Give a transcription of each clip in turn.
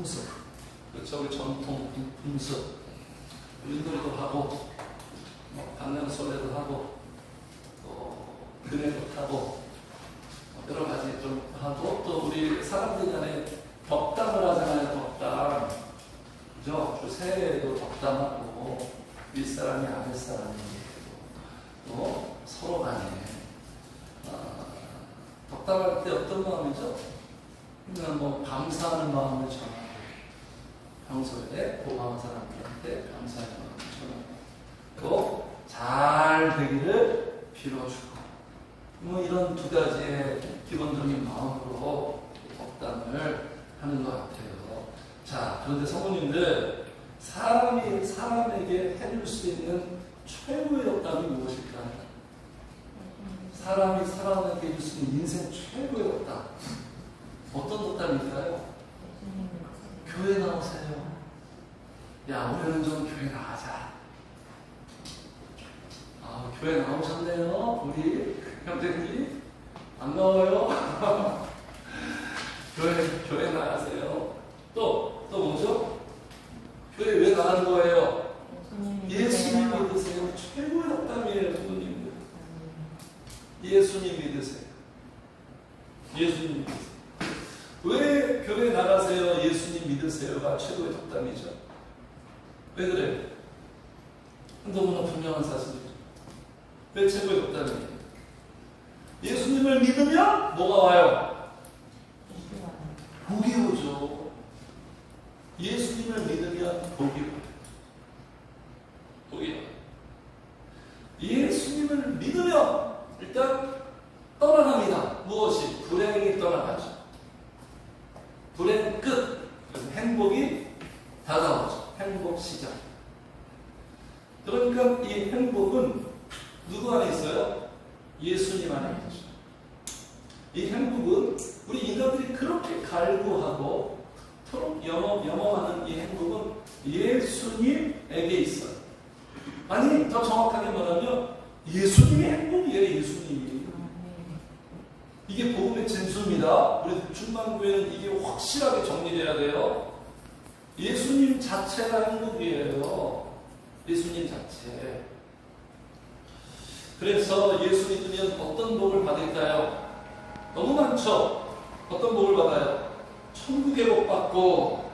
풍습, 그렇죠? 우리 전통 풍습, 윷놀이도 하고, 강령솔래도 하고, 또 그네도 타고, 여러 가지 좀 하고, 또 우리 사람들 간에 덕담을 하잖아요. 덕담, 그죠? 그 새해에도 덕담하고, 윗사람이 아랫사람이 또 서로 간에 덕담할 때 어떤 마음이죠? 그냥 뭐 감사하는 마음을 전하고, 평소에 고마운 사람들한테 감사의 마음을 전하고, 또 잘 되기를 빌어주고, 뭐 이런 두 가지의 기본적인 마음으로 덕담을 하는 것 같아요. 자, 그런데 성모님들, 사람이 사람에게 해줄 수 있는 최고의 덕담이 무엇일까요? 사람이 사람에게 해줄 수 있는 인생 최고의 덕담. 어떤 덕담일까요? 교회 나오세요. 야, 우리는 좀 교회 나가자. 아, 교회 나오셨네요. 우리 형제들이 안 나와요. 교회 나가세요. 또 뭐죠? 교회 왜 나가는 거예요? 예수님 믿으세요. 최고의 덕담이에요, 부모님들. 예수님 믿으세요. 예수님 믿으세요. 왜 교회 나가세요? 예수님 믿으세요가 최고의 덕담이죠. 왜 그래요? 너무나 분명한 사실이죠. 왜 최고의 덕담이에요? 예수님을 믿으면 뭐가 와요? 복이 오죠. 예수님을 믿으면 복이 와요. 복이 와요. 예수님을 믿으면 일단 떠나갑니다. 무엇이? 불행이 떠나가죠. 불행 끝. 그래서 행복이 다가오죠. 행복 시작. 그러니까 이 행복은 누구 안에 있어요? 예수님 안에 있죠. 이 행복은 우리 인간들이 그렇게 갈구하고 토록 염험하는 이 행복은 예수님에게 있어요. 아니, 더 정확하게 말하면 예수님이 행복이에요. 예수님이. 이게 복음의 진수입니다. 우리 충만교회는 이게 확실하게 정리돼야 돼요. 예수님 자체가 행복이에요. 예수님 자체. 그래서 예수 믿으면 어떤 복을 받을까요? 너무 많죠? 어떤 복을 받아요? 천국의 복 받고,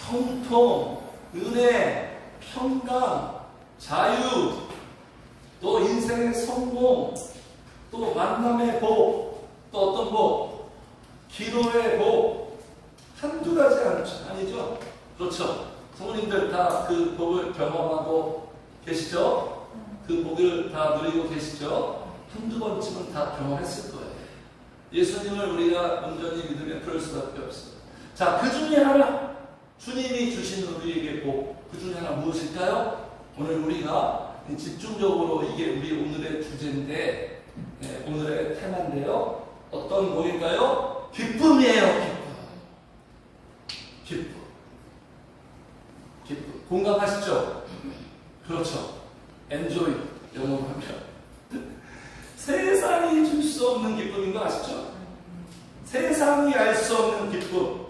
형통, 은혜, 평강, 자유, 또 인생의 성공, 또 만남의 복, 또 어떤 복? 기도의 복. 한두 가지 아니죠? 그렇죠? 성모님들 다 그 복을 경험하고 계시죠? 그 복을 다 누리고 계시죠? 한두 번쯤은 다 경험했을 거예요. 예수님을 우리가 온전히 믿으면 그럴 수밖에 없어요. 자, 그 중에 하나, 주님이 주신 우리에게 복, 그 중에 하나 무엇일까요? 오늘 우리가 집중적으로 이게 우리 오늘의 주제인데, 오늘의 테마인데요. 어떤 복일까요? 기쁨이에요. 기쁨. 공감하시죠? 그렇죠. enjoy, 영어로 하면. 세상이 줄 수 없는 기쁨인 거 아시죠? 세상이 알 수 없는 기쁨.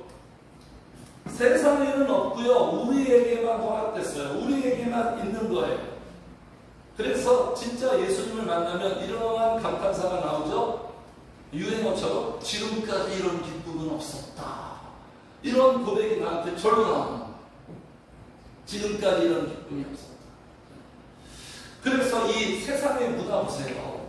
세상에는 없고요. 우리에게만 허락됐어요. 우리에게만 있는 거예요. 그래서 진짜 예수님을 만나면 이러한 감탄사가 나오죠. 유행어처럼 지금까지 이런 기쁨은 없었다. 이런 고백이 나한테 절로 나오는 거예요. 지금까지 이런 기쁨이 없었다. 그래서 이 세상의 문화 보세요.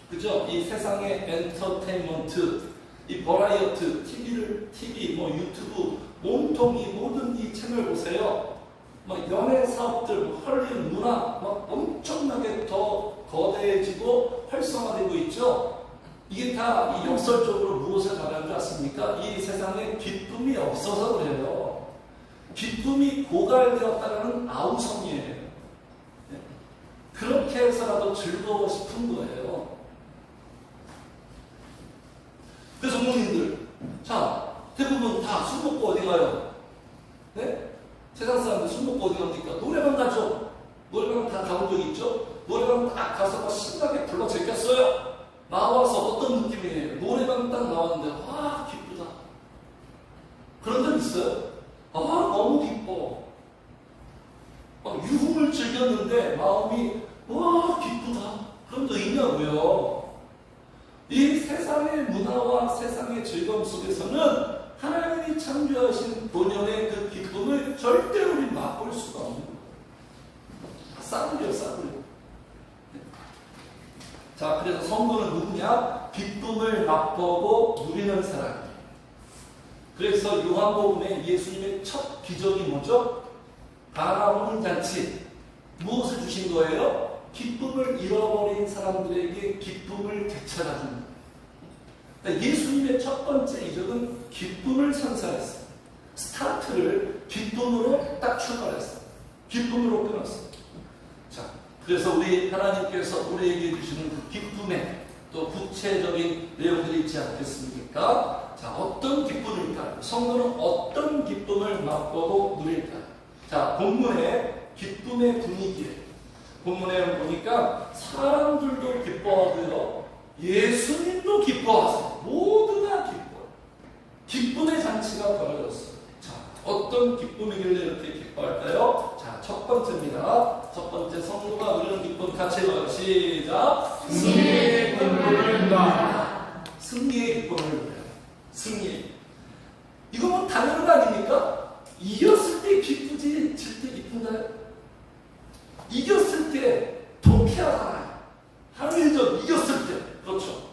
그죠? 이 세상의 엔터테인먼트, 이 버라이어트, TV, 뭐 유튜브, 온통 이 모든 이 채널 보세요. 막 연예 사업들, 헐리우드 문화, 막 엄청나게 더 거대해지고 활성화되고 있죠? 이게 다 이 역설적으로 무엇을 말하는 줄 아십니까? 이 세상에 기쁨이 없어서 그래요. 기쁨이 고갈되었다는 아우성이에요. 그렇게 해서라도 즐거워 싶은 거예요. 그래서 부모님들, 자, 대부분 다 술 먹고 어디 가요? 네? 세상 사람들 술 먹고 어디 갑니까? 노래방 가죠. 노래방 다 가본 적 있죠? 노래방 딱 가서 막 신나게 불러 제꼈어요. 나와서 어떤 느낌이에요? 노래방 딱 나왔는데 와 기쁘다. 그런 적 있어요? 너무 기뻐. 유흥을 즐겼는데 마음이 기쁘다. 그런 거 있냐고요. 이 세상의 문화와 세상의 즐거움 속에서는 하나님이 창조하신 본연의 그 기쁨을 절대 우리 맛볼 수가 없는 거예요. 싸구려. 자, 그래서 성도는 누구냐? 기쁨을 맛보고 누리는 사람이에요. 그래서 요한복음에 예수님의 첫 기적이 뭐죠? 가나 혼인잔치. 무엇을 주신 거예요? 기쁨을 잃어버린 사람들에게 기쁨을 되찾아주는 거예요. 그러니까 예수님의 첫 번째 이적은 기쁨을 선사했어요. 스타트를 기쁨으로 딱 출발했어요. 기쁨으로 끊었어요. 자, 그래서 우리 하나님께서 우리에게 주시는 그 기쁨에 또 구체적인 내용들이 있지 않겠습니까? 자, 어떤 기쁨일까요? 성도는 어떤 기쁨을 맛보고 누릴까요? 자, 본문의 기쁨의 분위기에 본문에 보니까 사람들도 기뻐하고요, 예수님도 기뻐하세요. 모두 다 기뻐요. 기쁨의 잔치가 벌어졌어요. 자, 어떤 기쁨이길래 이렇게 기뻐할까요? 자, 첫 번째입니다. 첫 번째, 성도가 누리는 기쁨 같이 해봐요. 시작. 승리의 기쁨을 누린다. 승리의 기쁨을 누려요. 승리. 이거 뭐 당연한 거 아닙니까? 이겼을 때 기쁘지, 질 때 기쁜가요? 이겼을 때 통쾌하잖아요. 한일전 이겼을 때. 그렇죠.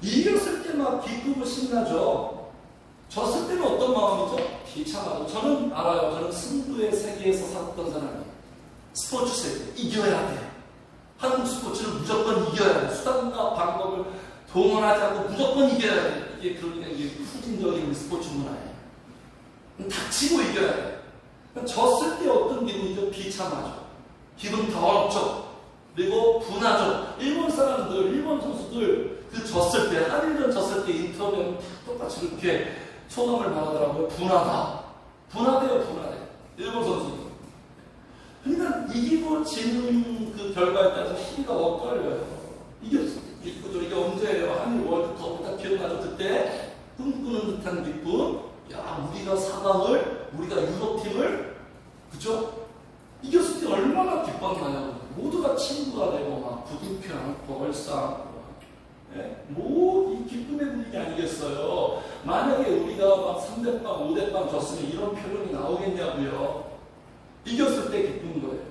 이겼을 때 막 기쁘고 신나죠. 졌을 때는 어떤 마음이죠? 비참하죠. 저는 알아요. 저는 승부의 세계에서 살았던 사람이에요. 스포츠 세계. 이겨야 돼. 한국 스포츠는 무조건 이겨야 돼. 수단과 방법을 동원하지 않고 무조건 이겨야 돼. 이게 그러니까 이게 후진적인 스포츠 문화예요. 다치고 이겨야 돼. 졌을 때 어떤 기분이죠? 비참하죠. 기분 더럽죠. 그리고 분하죠. 일본 사람들, 일본 선수들 그 졌을 때, 한일전 졌을 때 인터뷰는 똑같이 이렇게 소감을 말하더라고요. 분하다. 분하대요. 일본 선수들. 그러니까 이기고 지는 그 결과에 따라서 힘이 엇갈려요. 이겼을 때 기쁘죠. 이게 언제예요? 한일 월드컵 딱 기억나죠? 그때 꿈꾸는 듯한 기쁨. 야, 우리가 4강을, 우리가 유럽팀을, 그죠? 이겼을 때 얼마나 기뻤나요? 모두가 친구가 되고, 막 부둥켜 안고, 얼싸안고. 이 기쁨의 분위기 아니겠어요? 만약에 우리가 막 3대빵, 5대빵 졌으면 이런 표현이 나오겠냐고요? 이겼을 때 기쁜 거예요.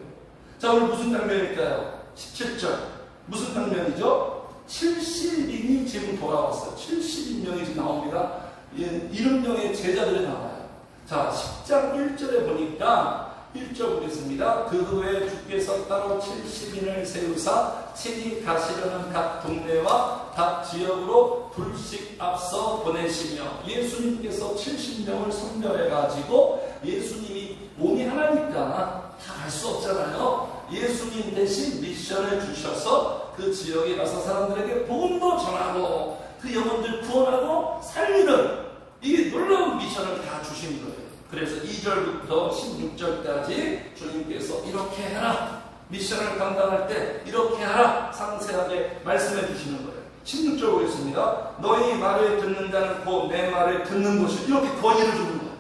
자, 오늘 무슨 장면일까요? 17절. 무슨 장면이죠? 70인이 지금 돌아왔어요. 70명이 지금 나옵니다. 70명의 제자들이 나와요. 자, 10장 1절에 보니까 1절 보겠습니다. 그 후에 주께서 따로 70인을 세우사 친히 가시려는 각 동네와 각 지역으로 둘씩 앞서 보내시며, 예수님께서 70명을 선별해가지고, 예수님이 몸이 하나니까 다 갈 수 없잖아요. 예수님 대신 미션을 주셔서 그 지역에 가서 사람들에게 복음도 전하고 그 영혼들 구원하고 살리는 이 놀라운 미션을 다 주신 거예요. 그래서 2절부터 16절까지 주님께서 이렇게 해라, 미션을 감당할 때 이렇게 하라, 상세하게 말씀해 주시는 거예요. 16절 보겠습니다. 너희 말을 듣는 자는 곧 내 말을 듣는 것이요. 이렇게 권위를 주는 거예요.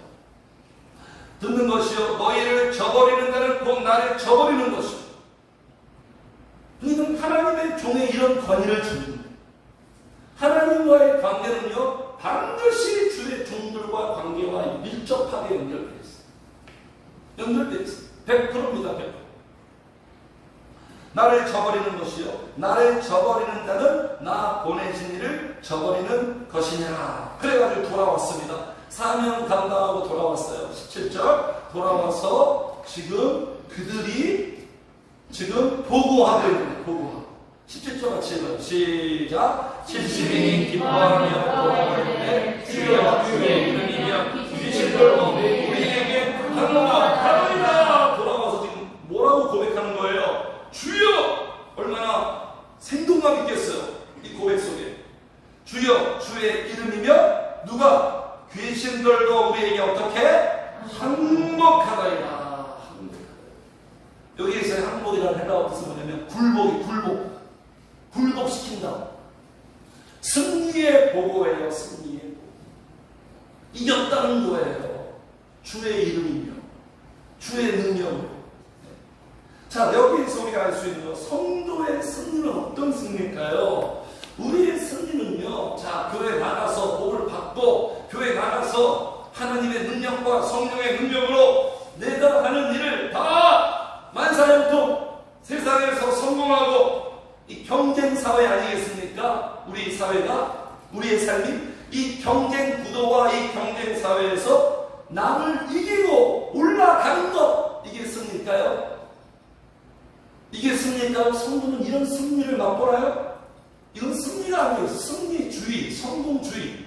듣는 것이요. 너희를 저버리는 자는 곧 나를 저버리는 것이요. 그러니까 하나님의 종에 이런 권위를 주는 거예요. 하나님과의 관계는요, 반드시 주의 종들과 관계와 밀접하게 연결되어 있어요. 연결되어 있어요. 100%입니다. 100%. 나를 저버리는 것이요, 나를 저버리는 자는 나 보내신 이를 저버리는 것이냐. 그래가지고 돌아왔습니다. 사명 감당하고 돌아왔어요. 17절 돌아와서 지금 그들이 지금 보고하고 있는 거예요. 보고하고. 17절 같이 읽어요. 시작. 70인이 기뻐하며 돌아오는데 주여 주의 이름이며 귀신들도 우리에게 하노이다. 돌아와서 지금 뭐라고 고백하는 거예요? 주여! 얼마나 생동감 있겠어요, 이 고백 속에. 주여 주의 이름이며 누가? 귀신들도 우리에게 어떻게? 항복하다이다. 여기에서의 항복이라는 헬라어 뜻은 뭐냐면 굴복시킨다. 승리의 보고예요. 승리의 보고. 이겼다는 거예요. 주의 이름이며 주의 능력으로. 자, 여기에서 우리가 알 수 있는 거, 성도의 승리는 어떤 승리일까요? 우리의 승리는요, 자, 교회 나가서 복을 받고, 교회 나가서 하나님의 능력과 성령의 능력으로 내가 하는 일을 다 만사형통 세상에서 성공하고, 이 경쟁 사회 아니겠습니까? 우리 사회가, 우리의 삶이 이 경쟁 구도와 이 경쟁 사회에서 남을 이기고 올라가는 것, 이게 승리일까요? 이게 승리일까요? 성도는 이런 승리를 맛보나요? 이건 승리가 아니에요. 승리주의, 성공주의.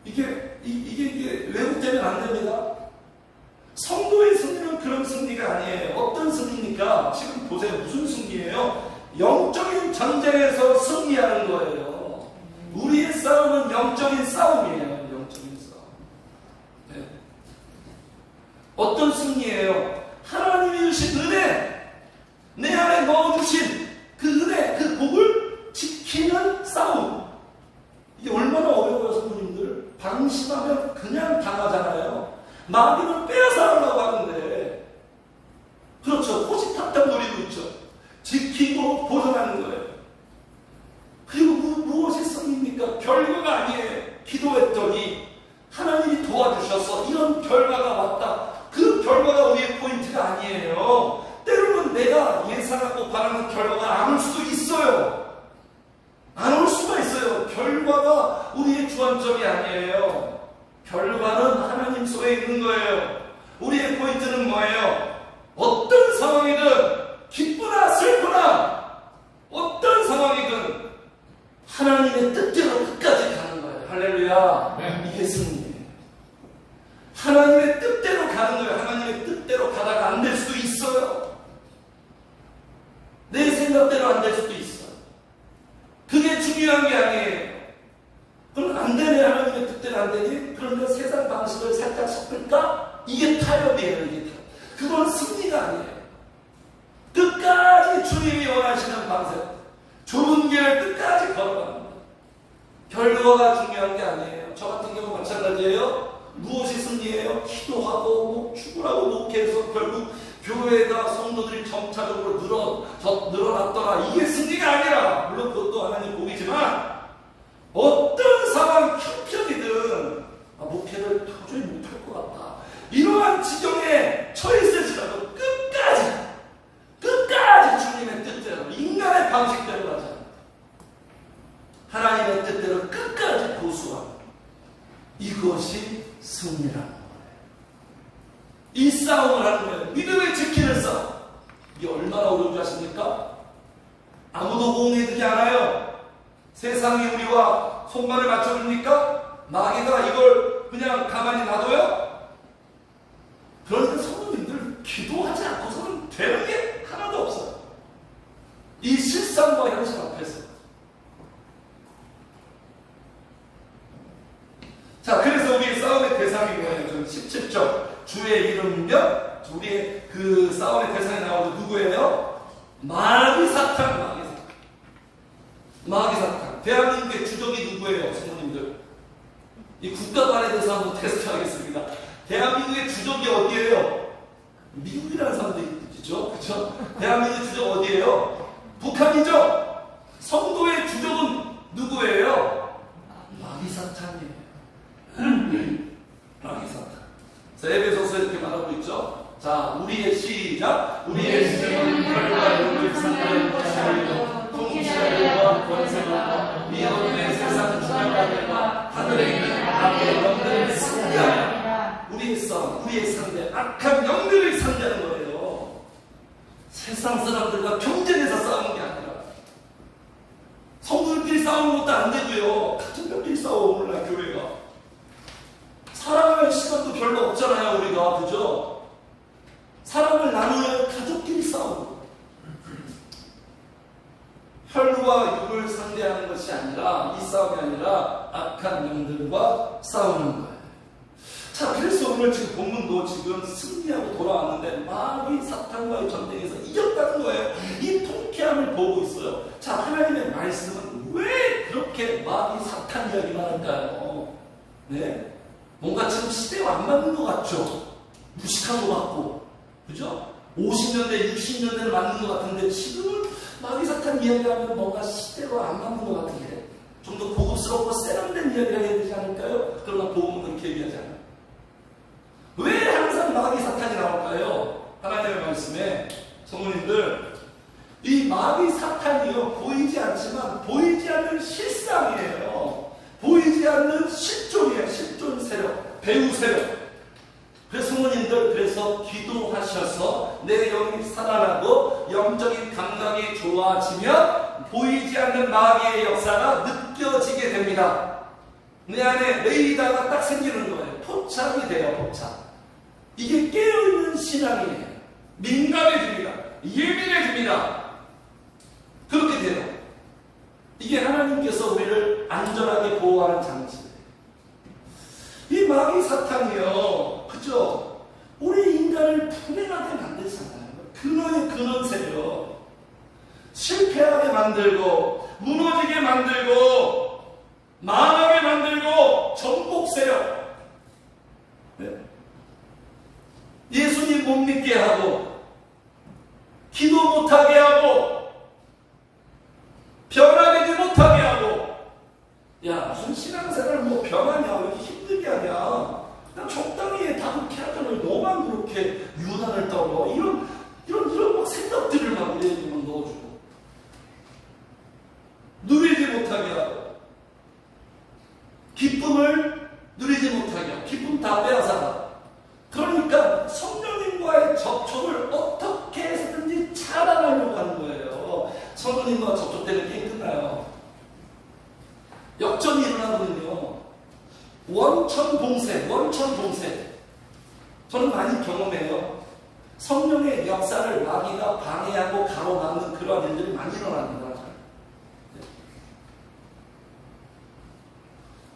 이게 왜곡되면 안 됩니다. 성도의 승리는 그런 승리가 아니에요. 어떤 승리입니까? 지금 보세요. 무슨 승리예요? 영적인 전쟁에서 승리하는 거예요. 우리의 싸움은 영적인 싸움이에요. 영적인 싸움. 네. 어떤 승리예요? 하나님이 주신 은혜, 내 안에 넣어주신 그 은혜, 그 복을 지키는 싸움. 이게 얼마나 어려워요, 성도님들. 방심하면 그냥 당하잖아요. 마귀는 빼앗아가려고 하는데, 그렇죠. 호시탐탐 노리고 있죠. 지키고 보존하는 거예요. 그리고 무엇이 승리입니까? 결과가 아니에요. 기도했더니 하나님이 도와주셔서 이런 결과가 왔다. 그 결과가 우리의 포인트가 아니에요. 때로는 내가 예상하고 바라는 결과가 안 올 수도 있어요. 안 올 수가 있어요. 결과가 우리의 주안점이 아니에요. 결과는 하나님 손에 있는 거예요. 우리의 포인트는 뭐예요? 어떤 상황이든, 기쁘나 슬프나 어떤 상황이든 하나님의 뜻대로 끝까지 가는 거예요. 할렐루야. 네. 이게 승리예요. 하나님의 뜻대로 가는 거예요. 하나님의 뜻대로 가다가 안 될 수도 있어요. 내 생각대로 안 될 수도 있어요. 그게 중요한 게 아니에요. 그럼 안 되네, 하나님의 뜻대로 안 되니? 그러면 세상 방식을 살짝 섞을까? 이게 타협이에요. 이게 타협. 그건 승리가 아니에요. 끝까지 주님이 원하시는 방식, 좁은 길을 끝까지 걸어가는 거예요. 결과가 중요한 게 아니에요. 저 같은 경우 마찬가지예요. 무엇이 승리예요? 기도하고 축구하고 목회해서 결국 교회가 성도들이 점차적으로 늘어났더라. 이게 승리가 아니라, 물론 그것도 하나님 복이지만, 어떤 상황 형편이든 목회를 도저히 못할 것 같다. 이러한 지경에 처했을지라도 끝까지 주님의 뜻대로, 인간의 방식대로 가지 않는다. 하나님의 뜻대로 끝까지 고수하는, 이것이 승리라는 거예요. 이 싸움을 하는 거예요. 믿음을 지키는 싸움. 이게 얼마나 어려운 줄 아십니까? 아무도 호응해주지 않아요. 세상이 우리와 손발을 맞춰줍니까? 마귀가 이걸 그냥 가만히 놔둬요? 그런데 성도님들 기도하지 않고서는 되는 게 하나도 없어요. 이 실상과 현실 앞에서. 자, 그래서 우리의 싸움의 대상이 뭐예요? 저는 17절. 주의 이름이며 우리의 그 싸움의 대상이 나오는 누구예요? 마귀 사탄. 대한민국의 주적이 누구예요? 성도님들. 이 국가관에 대해서 한번 테스트하겠습니다. 대한민국의 주적이 어디예요? 미국이라는 사람도 있죠? 그렇죠? 대한민국의 주적 어디예요? 북한이죠? 성도의 주적은 누구예요? 마귀 사탄이에요. 마귀 사탄. 자, 에베소서 이렇게 말하고 있죠? 자, 우리의 시작. 우리의 시작은 별과 영을 상대하는 것이 아니고 통치자들과 권세들과 이 어둠의 세상 주장자들과 하늘에 있는 악의 영들을 상대하여, 우리의 싸움, 우리의 상대, 악한 영들을 상대하는 거예요. 세상 사람들과 경쟁해서 싸우는 게 아니라, 성도들끼리 싸우는 것도 안 되고요. 같은 벽끼리 싸워. 오늘날 교회가 사랑할 시간도 별로 없잖아요. 우리가, 그죠? 사랑을 나누면 가족끼리 싸우고, 혈과 육을 상대하는 것이 아니라, 이 싸움이 아니라 악한 영들과 싸우는 거예요. 자, 그래서 오늘 지금 본문도 지금 승리하고 돌아왔는데 마귀 사탄과의 전쟁에서 이겼다는 거예요. 이 통쾌함을 보고 있어요. 자, 하나님의 말씀은 왜 그렇게 마귀 사탄 이야기만 할까요? 네? 뭔가 지금 시대와 안 맞는 것 같죠? 무식한 것 같고, 그죠? 50년대, 60년대는 맞는 것 같은데 지금은 마귀사탄 이야기하면 뭔가 시대와 안 맞는 것 같은데 좀 더 고급스럽고 세련된 이야기를 해야 되지 않을까요? 그러나 복음은 그렇게 얘기하지 않아요. 왜 항상 마귀사탄이 나올까요? 하나님의 말씀에 성도님들, 이 마귀사탄이요, 보이지 않지만 보이지 않는 실상이에요. 보이지 않는 실존이에요. 실존 세력, 배후 세력. 그래서 성도님들, 그래서 기도하셔서 내 영이 살아나고 영적인 감각이 좋아지면 보이지 않는 마귀의 역사가 느껴지게 됩니다. 내 안에 레이더가 딱 생기는 거예요. 포착이 돼요. 포착. 이게 깨어있는 신앙이에요. 민감해집니다. 예민해집니다. 그렇게 돼요. 이게 하나님께서 우리를 안전하게 보호하는 장치예요. 이 마귀 사탄이요, 그죠? 우리 인간을 불행하게 만들잖아요. 근원의 근원 세력. 실패하게 만들고, 무너지게 만들고, 망하게 만들고, 정복 세력. 네. 예수님 못 믿게 하고, 기도 못하게 하고, 변화되지 못하게 하고. 야, 무슨 신앙생활 뭐 변하냐, 왜 이렇게 힘들게 하냐. 그냥 적당히 해. 다 그렇게 하잖아요. 너만 그렇게 유난을 떠러. 이런 막 생각들을 막 우리에게 막 넣어주고. 누리지 못하게 하고. 기쁨을 누리지 못하게 하고. 기쁨 다 빼앗아가. 그러니까 성령님과의 접촉을 어떻게 해서든지 차단하려고 하는 거예요. 성령님과 접촉되는 게 끝나요. 역전이 일어나거든요. 원천봉쇄. 저는 많이 경험해요. 성령의 역사를 마귀가 방해하고 가로막는 그러한 일들이 많이 일어납니다.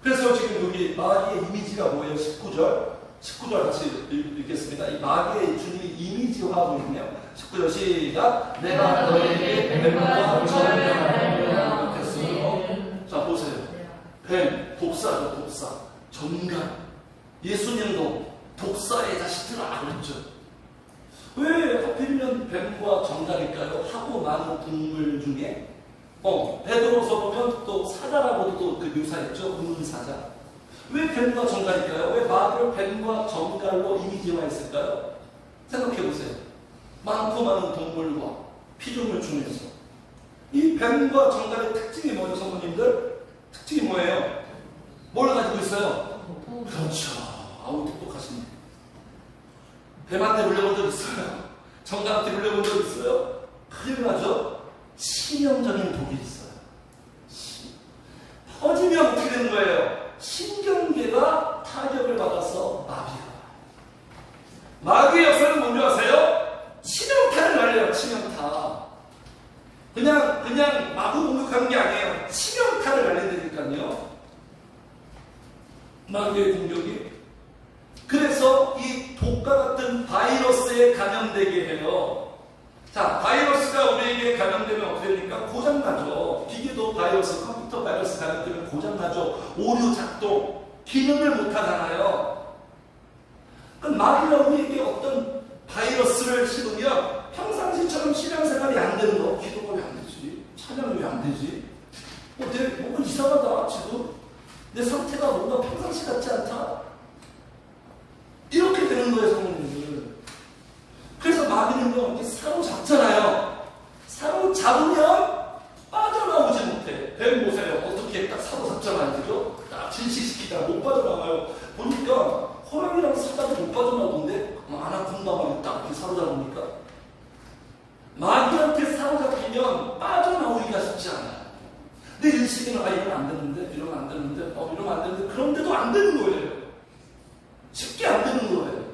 그래서 지금 여기 마귀의 이미지가 뭐예요? 19절 같이 읽겠습니다. 이 마귀의 주님이 이미지화하고 있네요. 19절 시작. 내가 너에게 뱀과 전갈을 하였으므로. 자, 보세요. 뱀, 독사죠, 독사. 전갈. 예수님도 독사의 자식들아 그랬죠. 왜 하필이면 뱀과 전갈일까요? 하고 많은 동물 중에 베드로서 보면 또 사자라고도 또 그 묘사했죠. 의사자. 왜 뱀과 전갈일까요? 왜 마귀를 뱀과 전갈로 이미지화했을까요? 생각해보세요. 많고 많은 동물과 피조물 중에서 이 뱀과 전갈의 특징이 뭐예요, 성도님들? 특징이 뭐예요? 뭘 가지고 있어요? 그렇죠. 아우, 똑똑하십니다. 뱀한테 물려본 적 있어요? 전갈한테 물려본 적 있어요? 큰일 나죠? 치명적인 독이 있어요. 퍼지면 어떻게 되는 거예요? 신경계가 타격을 받아서 마귀의 역사는 뭔지 아세요? 치명타를 날려요. 치명타. 그냥 마구 공격하는 게 아니에요. 치명타를 날린다니까요. 마귀의 공격이. 그래서 이 독과 같은 바이러스에 감염되게 해요. 자, 바이러스가 우리에게 감염되면 어떻게 됩니까? 고장나죠. 기계도 바이러스, 컴퓨터 바이러스 감염되면 고장나죠. 오류 작동, 기능을 못하잖아요. 그럼 마귀가 우리에게 어떤 바이러스를 씹으면 평상시처럼 신앙생활이 안 되는 거. 기도가 왜 안 되지? 찬양이 왜 안 되지? 뭔가 이상하다, 지금. 내 상태가 뭔가 평상시 같지 않다? 이렇게 되는 거예요, 성도님들. 그래서 마귀는요, 이렇게 사로잡잖아요. 사로잡으면 빠져나오지 못해. 뱀 보세요. 어떻게 딱 사로잡잖아요. 그죠? 딱 진식시키다가 못 빠져나가요. 보니까 호랑이랑 사자도 못 빠져나오던데, 아나콘다만 딱 이렇게 사로잡으니까. 마귀한테 사로잡히면 빠져나오기가 쉽지 않아요. 내 일식에는 이러면 안 되는데, 이러면 안 되는데, 그런데도 안 되는 거예요. 쉽게 안 되는 거예요.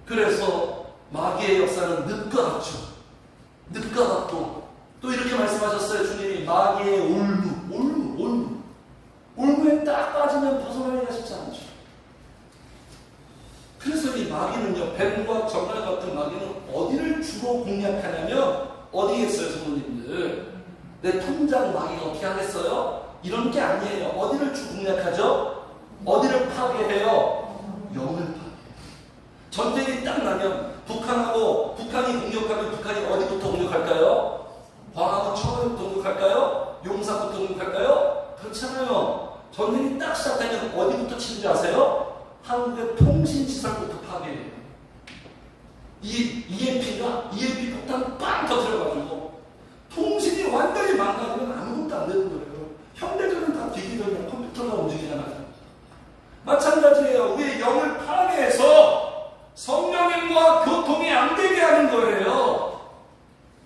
그래서 마귀의 역사는 늪과 같죠. 늪과 같고, 또 이렇게 말씀하셨어요. 주님이 마귀의 올무에 딱 빠지면 벗어나기가 쉽지 않죠. 그래서 이 마귀는요, 뱀과 전갈 같은 마귀는 어디를 주로 공략하냐면, 어디에 있어요, 성도님들? 내 통장 마귀가 어떻게 하겠어요? 이런 게 아니에요. 어디를 주 공략 공략하죠? 어디를 파괴해요? 영을 파괴해요. 전쟁이 딱 나면 북한이 공격하면 북한이 어디부터 공격할까요? 광화문 청와대부터 공격할까요? 용산부터 공격할까요? 그렇잖아요. 전쟁이 딱 시작되면 어디부터 치는지 아세요? 한국의 통신시설부터 파괴해요. EMP 폭탄 빵 터뜨려가지고 통신이 완전히 망가지면 아무것도 안 되는 거예요. 현대전은 다 디지털이나 컴퓨터가 움직이잖아요. 마찬가지예요. 우리의 영을 파괴해서 성령님과 교통이 안 되게 하는 거예요.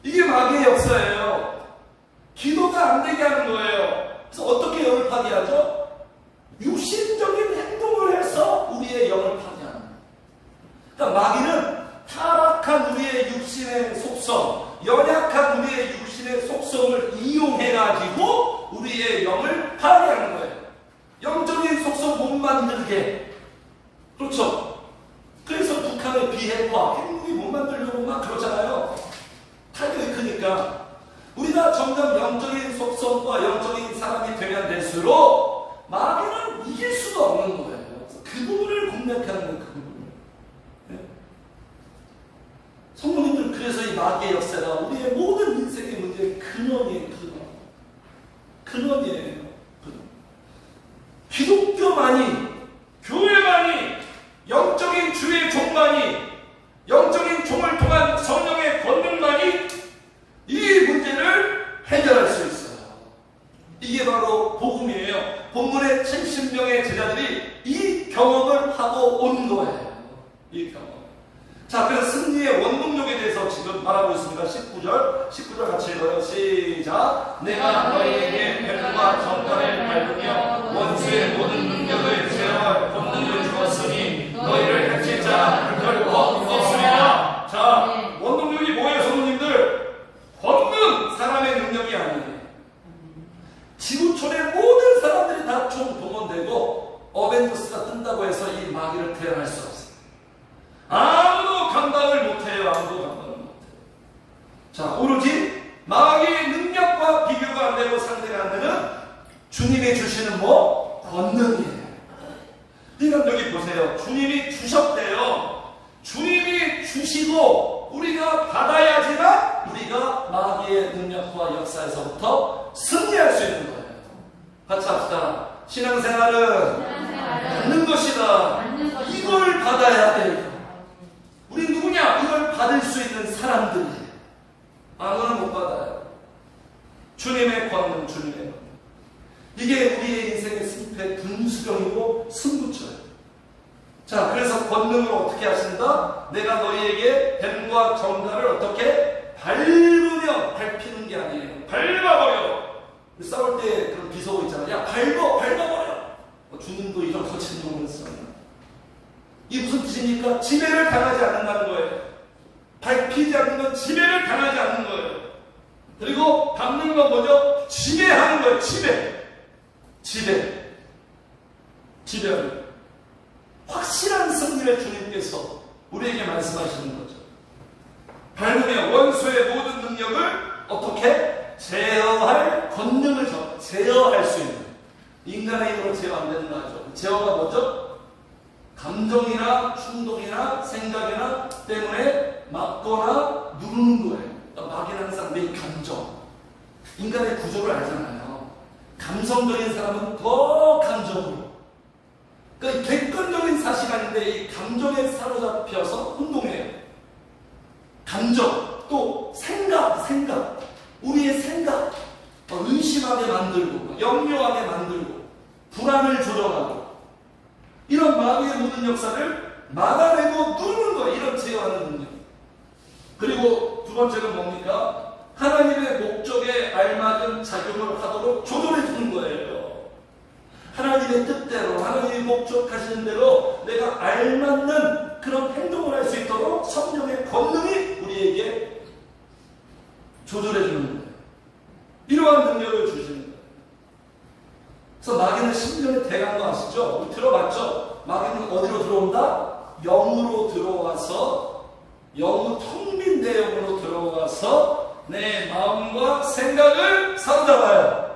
이게 마귀의 역사예요. 기도가 안 되게 하는 거예요. 그래서 어떻게 영을 파괴하죠? 육신적인 행동을 해서 우리의 영을 파괴하는 거예요. 그러니까 마귀는 타락한 우리의 육신의 속성, 연약한 우리의 육신의 속성을 이용해가지고 우리의 영을 파괴하는 거예요. 영적인 속성 못 만들게. 그렇죠? 그래서 북한의 비핵화, 핵무기 못 만들려고 막 그러잖아요. 타격이 크니까. 우리가 점점 영적인 속성과 영적인 사람이 되면 될수록 마귀는 이길 수가 없는 거예요. 그 부분을 공략하는 거예요. 그 부분을. 네? 성도님들, 그래서 이 마귀의 역사가 우리의 모든 인생의 문제의 근원이에요. 근원이에요. 기독교만이, 교회만이, 영적인 주의 종만이, 영적인 종을 통한 성령의 권능만이 이 문제를 해결할 수 있어요. 이게 바로 복음이에요. 본문의 70명의 제자들이 이 경험을 하고 온 거예요. 이 경험. 자, 그래서 승리의 원동력에 대해서 지금 말하고 있습니다. 19절 같이 읽어요. 시작. 내가 너희에게 뱀과 정갈을 밟으며 원수의 모든 능력을 제어할 권능을 주었으니 너희를 해칠 자 결코 없으리라. 자, 원동력이 뭐예요, 성도님들? 권능, 사람의 능력이 아니에요. 지구촌의 모든 사람들이 다 총 동원되고 어벤져스가 뜬다고 해서 이 마귀를 대항할 수 없어요. 아무도 감당을 못해요. 아무도 감당을 못해요. 자, 오로지 마귀의 능력과 비교가 안 되고 상대가 안 되는 주님이 주시는 뭐? 권능이에요. 그러니까 여기 보세요. 주님이 주셨대요. 주님이 주시고 우리가 받아야지만 우리가 마귀의 능력과 역사에서부터 승리할 수 있는 거예요. 같이 합시다. 신앙생활은 받는 것이다. 이걸 받아야 돼요. 우리 누구냐? 이걸 받을 수 있는 사람들이. 아무는 못 받아요. 주님의 권능, 주님의 권능. 이게 우리의 인생의 승패 분수령이고 승부처예요. 자, 그래서 권능을 어떻게 하신다? 내가 너희에게 뱀과 정갈을 어떻게 밟으며, 밟히는 게 아니에요. 밟아버려. 싸울 때 그런 비속어 있잖아요. 야, 밟아버려. 주님도 이런 거친 용어를 써요. 이게 무슨 뜻입니까? 지배를 당하지 않는다는 거예요. 밟히지 않는 건 지배를 당하지 않는 거예요. 그리고 밟는 건 뭐죠? 지배하는 거예요. 지배하는. 확실한 승리를 주님께서 우리에게 말씀하시는 거죠. 밟으며 원수의 모든 능력을 어떻게 제어할 권능을 제어할 수 있는. 인간의 힘으로 제어 안 되는 거죠. 제어가 뭐죠? 감정이나 충동이나 생각이나 때문에 막거나 누르는 거예요. 그러니까 마귀는 항상 내 감정. 인간의 구조를 알잖아요. 감성적인 사람은 더 감정으로. 그러니까 객관적인 사실이 아닌데 이 감정에 사로잡혀서 운동해요. 감정, 또 생각. 우리의 생각. 의심하게 만들고, 염려하게 만들고, 불안을 조정하고, 이런 마귀의 모든 역사를 막아내고 누르는 거예요. 이런 제어하는 능력. 그리고 두 번째는 뭡니까? 하나님의 목적에 알맞은 작용을 하도록 조절해 주는 거예요. 하나님의 뜻대로, 하나님이 목적하시는 대로 내가 알맞는 그런 행동을 할 수 있도록 성령의 권능이 우리에게 조절해 주는 거예요. 이러한 능력을 주시는 거예요. 그래서 마귀는 신령의 대강도 아시죠? 들어봤죠? 마귀는 어디로 들어온다? 영으로 들어와서, 텅 빈 내 영으로 들어와서 내 마음과 생각을 사로잡아요.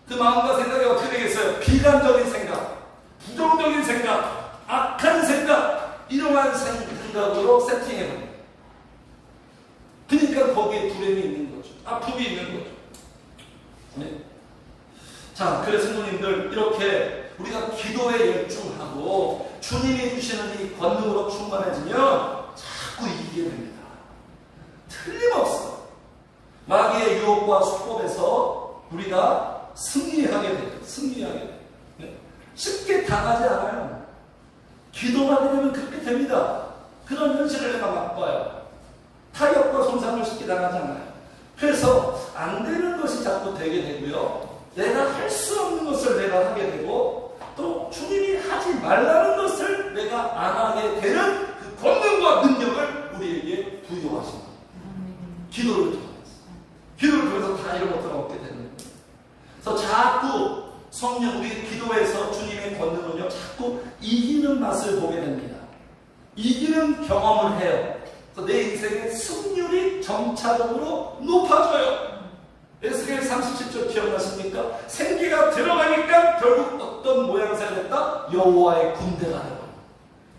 그 마음과 생각이 어떻게 되겠어요? 비관적인 생각, 부정적인 생각, 악한 생각, 이러한 생각으로 세팅해놓은. 그러니까 거기에 불행이 있는 거죠. 아픔이 있는 거죠. 네? 자, 그래서 성도님들, 이렇게 우리가 기도에 열중하고 주님이 주시는 이 권능으로 충만해지면 자꾸 이기게 됩니다. 틀림없어. 마귀의 유혹과 수법에서 우리가 승리하게 돼요. 승리하게 돼요. 네? 쉽게 당하지 않아요. 기도하게 되면 그렇게 됩니다. 그런 현실을 내가 맛봐요. 타격과 손상을 쉽게 당하지 않아요. 그래서 안 되는 것이 자꾸 되게 되고요. 내가 할 수 없는 것을 내가 하게 되고, 또 주님이 하지 말라는 것을 내가 안 하게 되는 그 권능과 능력을 우리에게 부여하십니다. 기도를 통해서. 기도를 통해서 다 이런 것들을 얻게 되는 거예요. 그래서 자꾸 성령, 우리 기도에서 주님의 권능은요, 자꾸 이기는 맛을 보게 됩니다. 이기는 경험을 해요. 그래서 내 인생의 승률이 점차적으로 높아져요. 에스겔 37절 기억나십니까? 생기가 들어가니까 결국 어떤 모양새가 됐다? 여호와의 군대가 되고,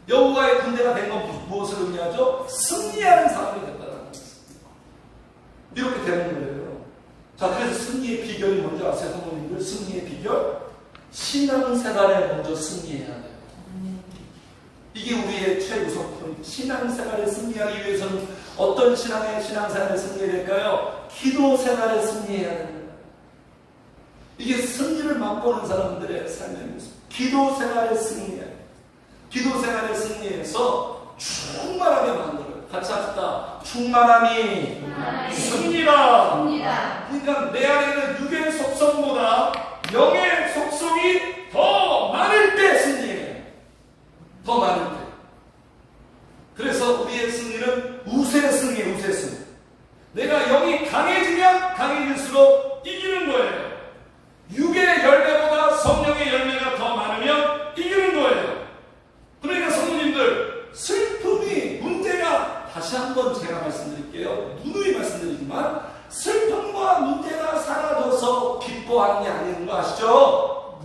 여호와의 군대가 된 건 무엇을 의미하죠? 승리하는 사람이 된다는 것입니다. 이렇게 되는 거예요. 자, 그래서 승리의 비결이 뭔지 아세요, 성도님들? 승리의 비결? 신앙생활에 먼저 승리해야 돼요. 이게 우리의 최우선 포인트. 신앙생활에 승리하기 위해서는 어떤 신앙생활에 승리해야 될까요? 기도생활에 승리해야 됩니다. 이게 승리를 맛보는 사람들의 삶의 모습. 기도생활에 승리해야 돼요. 기도생활에 승리해서 충만하게 만들어요. 같이 합시다. 충만함이 승리다. 그러니까 내 안에는 육의 속성보다 영의 속성이 더 많을 때 승리해요. 더 많을 때. 그래서 우리의 승리는 우세승이에요. 우세승. 내가 영이 강해지면 강해질수록 이기는 거예요. 육의 열매보다 성령의 열매가 더 많으면 이기는 거예요. 그러니까 성도님들, 슬픔이 문제가, 다시 한번 제가 말씀드릴게요. 누누이 말씀드리지만 슬픔과 문제가 사라져서 기뻐하는 게 아닌 거 아시죠?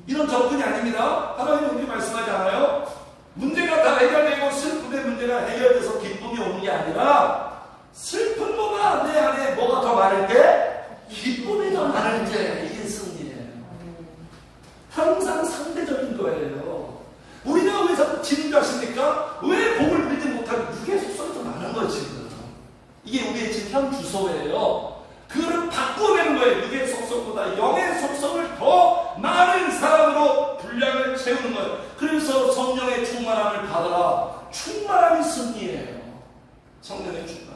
이런 접근이 아닙니다. 하나님 그렇게 말씀하지 않아요? 문제가 다 해결되고 슬픔의 문제가 해결돼서 기쁨이 오는 게 아니라, 슬픔보다 내 안에 뭐가 더 많을 때? 기쁨이 더 많을 때. 이게 승리예요. 항상 상대적인 거예요. 우리가 왜 자꾸 지는 줄 아십니까? 왜 복을 누리지 못하고 육의 속성이 더 많은 거예요, 지금. 이게 우리의 지금 현 주소예요. 그거를 바꿔내는 거예요. 육의 속성보다 영의 속성을 더 많은 사람으로 분량을 채우는 거예요. 그래서 성령의 충만함을 받아라. 충만함이 승리예요. 성령의 충만함.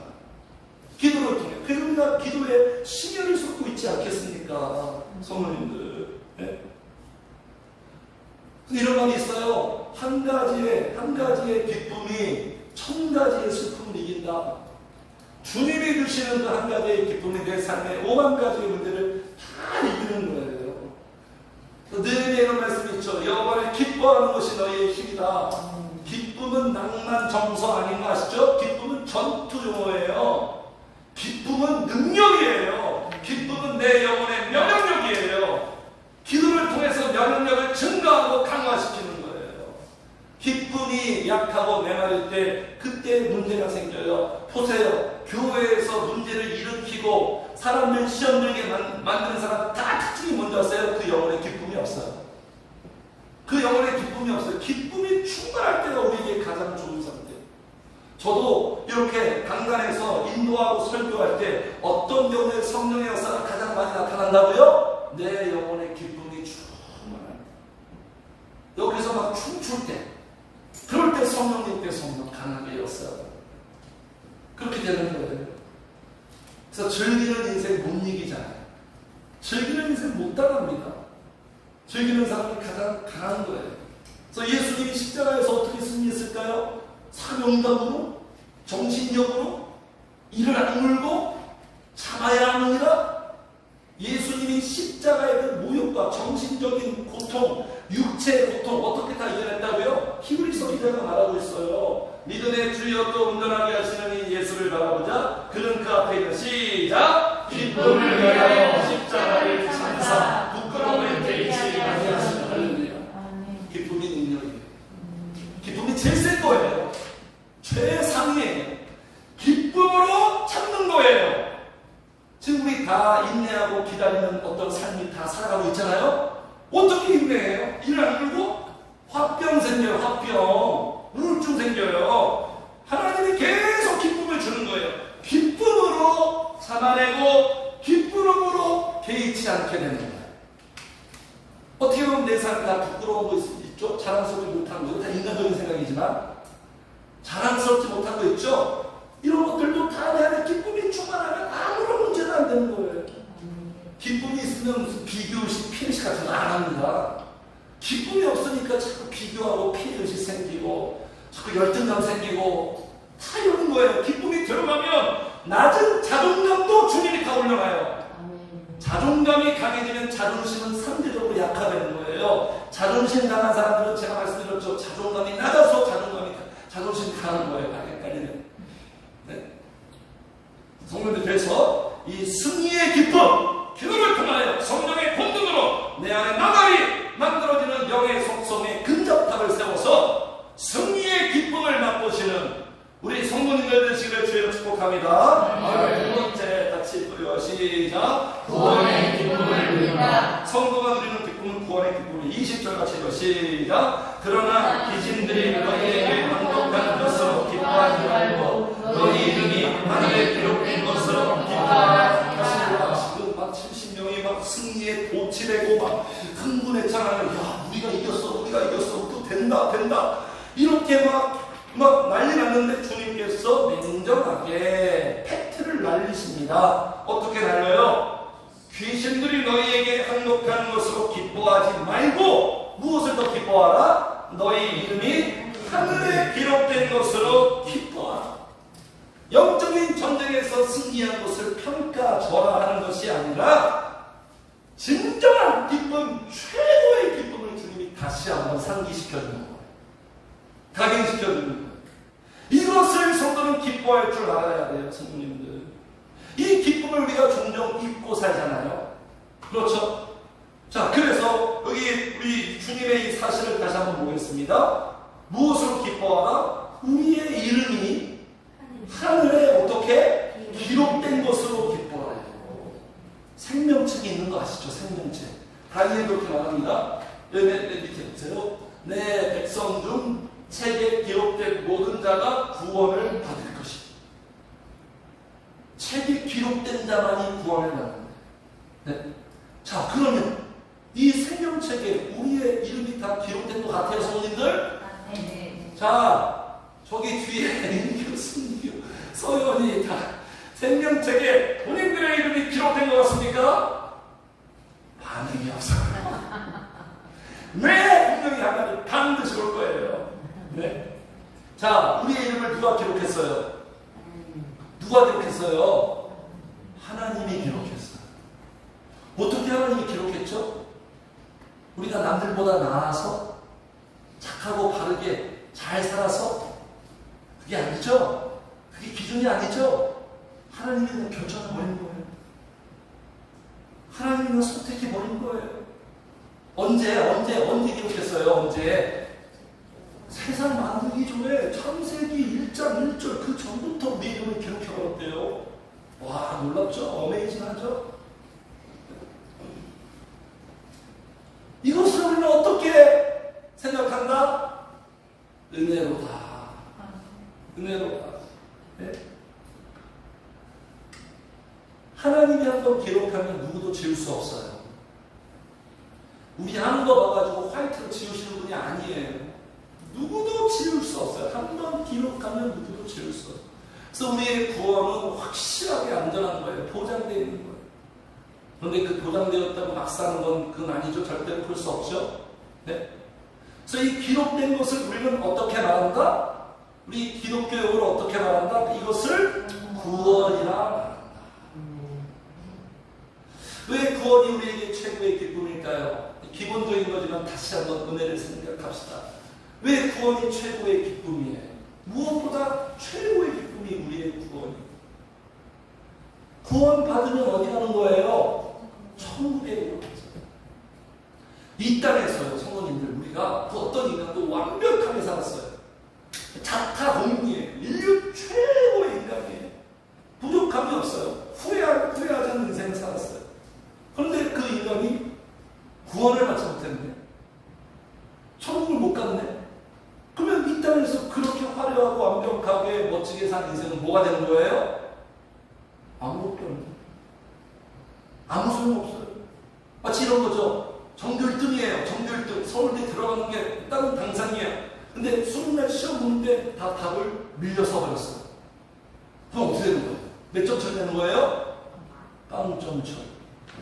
기도를 통해. 그래서 우리가 기도에 심혈을 쏟고 있지 않겠습니까? 성도님들. 네? 이런 말이 있어요. 한 가지의 기쁨이 1000가지의 슬픔을 이긴다. 주님이 주시는 그 한 가지의 기쁨이 내 삶의 5만 가지의 문제를 다 이기는 거예요. 늘 이런 말씀이 있죠. 여호와를 기뻐하는 것이 너희의 힘이다. 기쁨은 낭만 정서 아닌 거 아시죠? 기쁨은 전투 용어예요. 기쁨은 능력이에요. 기쁨은 내 영혼의 면역력이에요. 기도를 통해서 면역력을 증가하고 강화시키는 거예요. 기쁨이 약하고 메마를 때 그때 문제가 생겨요. 보세요. 교회에서 문제를 일으키고 사람들 시험 들게 만드는 사람 다 특징이 뭔지 아세요? 그 영혼의 기쁨이 없어요. 그 영혼의 기쁨이 없어요. 기쁨이 충만할 때가 우리에게 가장 좋은 상태. 저도 이렇게 강단에서 인도하고 설교할 때 어떤 경우에 성령의 역사가 가장 많이 나타난다고요? 내 영혼의 기쁨이 충만할 때. 여기서 막 춤출 때, 그럴 때 성령님께서 강하게 역사하고 그렇게 되는 거예요. 그래서 즐기는 인생 못 이기잖아요. 즐기는 인생 못 당합니다. 즐기는 사람이 가장 강한 거예요. 그래서 예수님이 십자가에서 어떻게 승리했을까요? 사명감으로, 정신력으로, 이를 악물고 참아야 하느니라. 예수님이 십자가의 그 모욕과 정신적인 고통, 육체의 고통 어떻게 다 이겨냈다고요? 히브리서 기자가 말하고 있어요. 믿음의 주여 또 온전하게 하시는 이 예수를 바라보자. 그는 그 앞에 있는 시작! 기쁨을 위하여 십자가를 참사 부끄러움을 개의치 아니하시느니라. 어떻게 인내해요? 일 안 이루고 화병 생겨요. 화병. 우울증 생겨요. 하나님이 계속 기쁨을 주는 거예요. 기쁨으로 참아내고 기쁨으로 개의치 않게 되는 거예요. 어떻게 보면 내 삶이 다 부끄러운 거 있죠? 자랑스럽지 못한 거. 다 인간적인 생각이지만 자랑스럽지 못한 거 있죠? 이런 것들도 다 내 안에 기쁨이 충만하면 아무런 문제도 안 되는 거예요. 기쁨이 있으면 무슨 비교의식, 피해의식 같은 거 안 합니다. 기쁨이 없으니까 자꾸 비교하고 피해의식 생기고 자꾸 열등감 생기고 다 이런 거예요. 기쁨이 들어가면 낮은 자존감도 주님이 다 올려놔요. 자존감이 강해지면 자존심은 상대적으로 약화되는 거예요. 자존심 강한 사람들은 제가 말씀드렸죠. 자존감이 낮아서 자존심 강한 거예요. 헷갈리는. 네? 성도들, 그래서 이 승리의 기쁨, 기도를 통하여 성령의 본능으로 내 안에 나날이 만들어지는 영의 속성에 근접탑을 세워서 승리의 기쁨을 맛보시는 우리 성도님들 되시기를 주의로 축복합니다. 두 번째 같이 읽고요. 시작. 구원의 기쁨을 누린다. 성도가 누리는 기쁨은 구원의 기쁨이 20절 같이 읽어. 시작. 그러나 귀신들이 너희에게 항복한 것으로 기뻐하지 말고 너희 이름이 하늘에 기록된 것으로 기뻐하라. 지금 막 70명이 막 승리에 도취되고 막 흥분했잖아요. 야, 우리가 이겼어. 또 된다. 이렇게 막 난리 났는데 주님께서 냉정하게 팩트를 날리십니다. 어떻게 날려요? 귀신들이 너희에게 항복한 것으로 기뻐하지 말고 무엇을 더 기뻐하라? 너희 이름이 하늘에 기록된 것으로 기뻐하라. 영적인 전쟁에서 승리한 것을 평가절하하는 것이 아니라 진정한 기쁨, 최고의 기쁨을 주님이 다시 한번 상기시켜주는 거예요. 각인시켜주는 거예요. 이것을 성도는 기뻐할 줄 알아야 돼요. 성도님들, 이 기쁨을 우리가 종종 잊고 살잖아요. 그렇죠? 자, 그래서 여기 우리 주님의 이 사실을 다시 한번 보겠습니다. 무엇으로 기뻐하라? 우리의 이름이 하늘에 어떻게 기록된 것으로 기뻐해요. 생명책이 있는 거 아시죠? 생명책. 다니엘 그렇게 말합니다. 여기 밑에 보세요. 내 백성 중 책에 기록된 모든 자가 구원을 받을 것이다. 책에 기록된 자만이 구원을 받는다. 네. 자, 그러면 이 생명책에 우리의 이름이 다 기록된 것 같아요, 성도님들? 네. 자, 저기 뒤에 인규, 순규, 서연이 다 생명책에 본인들의 이름이 기록된 것 같습니까? 반응이 없어요. 네, 분명히 하나님 반드시 올 거예요. 네. 자, 우리의 이름을 누가 기록했어요? 누가 기록했어요? 하나님이 기록했어요. 어떻게 하나님이 기록했죠? 우리가 남들보다 나아서 착하고 바르게 잘 살아서? 그게 아니죠. 그게 기준이 아니죠. 하나님이 결정해버린 거예요. 하나님이 선택해버린 거예요. 언제 기록했어요? 언제? 세상 만들기 전에 창세기 1장 1절 그 전부터 우리 이름을 기록해버렸대요. 와, 놀랍죠? 어메이징하죠? 이것을 우리는 어떻게 생각한다? 은혜로다. 은혜로다. 네? 하나님이 한번 기록하면 누구도 지울 수 없어요. 우리 하는 거 봐가지고 화이트로 지우시는 분이 아니에요. 누구도 지울 수 없어요. 한번 기록하면 누구도 지울 수 없어요. 그래서 우리의 구원은 확실하게 안전한 거예요. 보장되어 있는 거예요. 그런데 그 보장되었다고 막 사는 건 그건 아니죠. 절대로 그럴 수 없죠. 네? 그래서 이 기록된 것을 우리는 어떻게 말한다? 우리 기독교 용어로 어떻게 말한다? 이것을 구원이라 말한다. 왜 구원이 우리에게 최고의 기쁨일까요? 기본적인 거지만 다시 한번 은혜를 생각합시다. 왜 구원이 최고의 기쁨이에요? 무엇보다 최고의 기쁨이 우리의 구원이에요. 구원 받으면 어디 가는 거예요? 천국에 가는 거예요. 이 땅에서요, 성도님들, 우리가 그 어떤 인간도 완벽하게 살았어요. 자타공인이에요. 인류 최고의 인간이에요. 부족함이 없어요. 후회하지 않는 인생을 살았어요. 그런데 그 인간이 구원을 받지 못했네. 천국을 못 갔네. 그러면 이 땅에서 그렇게 화려하고 완벽하게 멋지게 산 인생은 뭐가 되는 거예요? 아무것도 없네. 아무 소용없어요. 마치 이런 거죠. 전교 1등이에요. 전교 1등. 서울대 들어가는 게 다른 당상이야. 근데 수능날 시험 보는데 다 답을 밀려서 버렸어요. 그럼 어떻게 되는 거예요? 몇 점 차 되는 거예요? 빵점 차.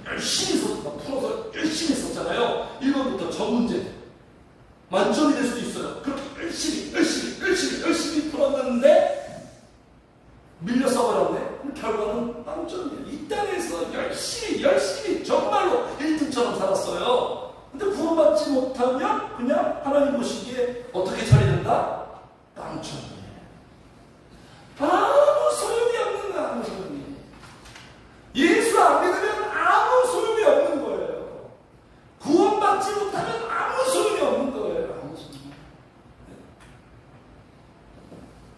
열심히 풀어서 열심히 썼잖아요. 1번부터 저 문제. 만점이 될 수도 있어요. 그렇게 열심히 풀었는데 밀려 써버렸네. 그럼 결과는 빵점이에요. 이 땅에서 열심히 정말로 1등처럼 살았어요. 근데 구원받지 못하면 그냥 하나님 보시기에 어떻게 처리된다? 빵점이에요. 아무 소용이 없는 거야. 아무 소용이. 예수 안 믿으면 아무 소용이 없는 거예요. 구원받지 못하면 아무 소용이 없는 거예요. 아무 소용이.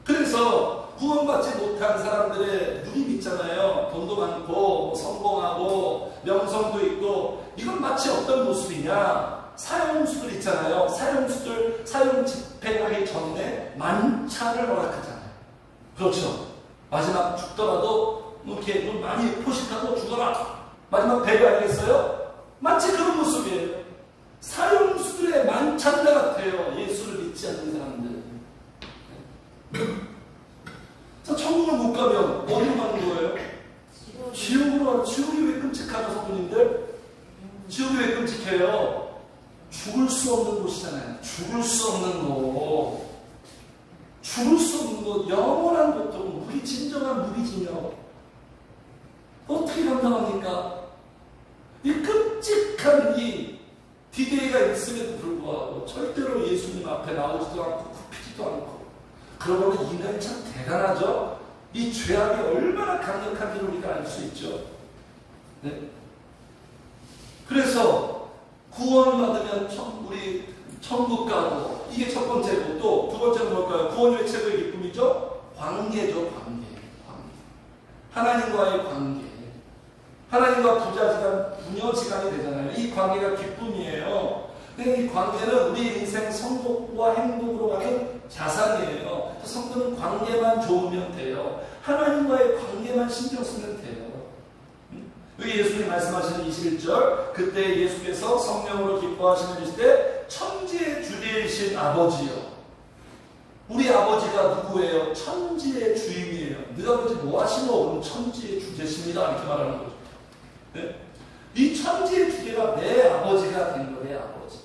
그래서 구원받지 못한 사람들의 누림 있잖아요. 돈도 많고 성공하고 명성도 있고 이건 마치 어떤 모습이냐. 사형수들 있잖아요. 사형수들 사형 집행하기 전에 만찬을 허락하잖아요. 그렇죠. 마지막 죽더라도 이렇게 좀 많이 포식하고 죽어라. 마지막 배가 아니겠어요? 마치 그런 모습이에요. 사형수들의 만찬자 같아요. 예수를 믿지 않는 사람들. 자, 천국을 못 가면 어디로 가는 거예요? 지옥으로 가는. 지옥이 왜 끔찍하죠, 성도님들? 지옥이 왜 끔찍해요? 죽을 수 없는 곳이잖아요. 죽을 수 없는 곳. 죽을 수 없는 곳, 영원한 고통, 우리 진정한 무기징역. 어떻게 감당합니까? 이 끔찍한 이 디데이가 있음에도 불구하고 절대로 예수님 앞에 나오지도 않고 굽히지도 않고. 그러고 보면 인간이 참 대단하죠? 이 죄악이 얼마나 강력한지 우리가 알 수 있죠. 네. 그래서 구원을 받으면 우리 천국 가고, 이게 첫 번째고, 또 두 번째는 뭘까요? 구원의 최고의 기쁨이죠? 관계죠, 관계. 하나님과의 관계. 하나님과 부녀지간이 되잖아요. 이 관계가 기쁨이에요. 근데 이 관계는 우리 인생 성공과 행복으로 가는 자산이에요. 성도는 관계만 좋으면 돼요. 하나님과의 관계만 신경 쓰면 돼요. 여기 예수님이 말씀하시는 21절, 그때 예수께서 성령으로 기뻐하시는 이때 천지의 주되이신 아버지요. 우리 아버지가 누구예요? 천지의 주인이에요. 네 아버지 뭐 하시노? 오늘 천지의 주제십니다. 이렇게 말하는 거죠. 네? 이 천지의 주제가 내 아버지가 된 거예요. 내 아버지.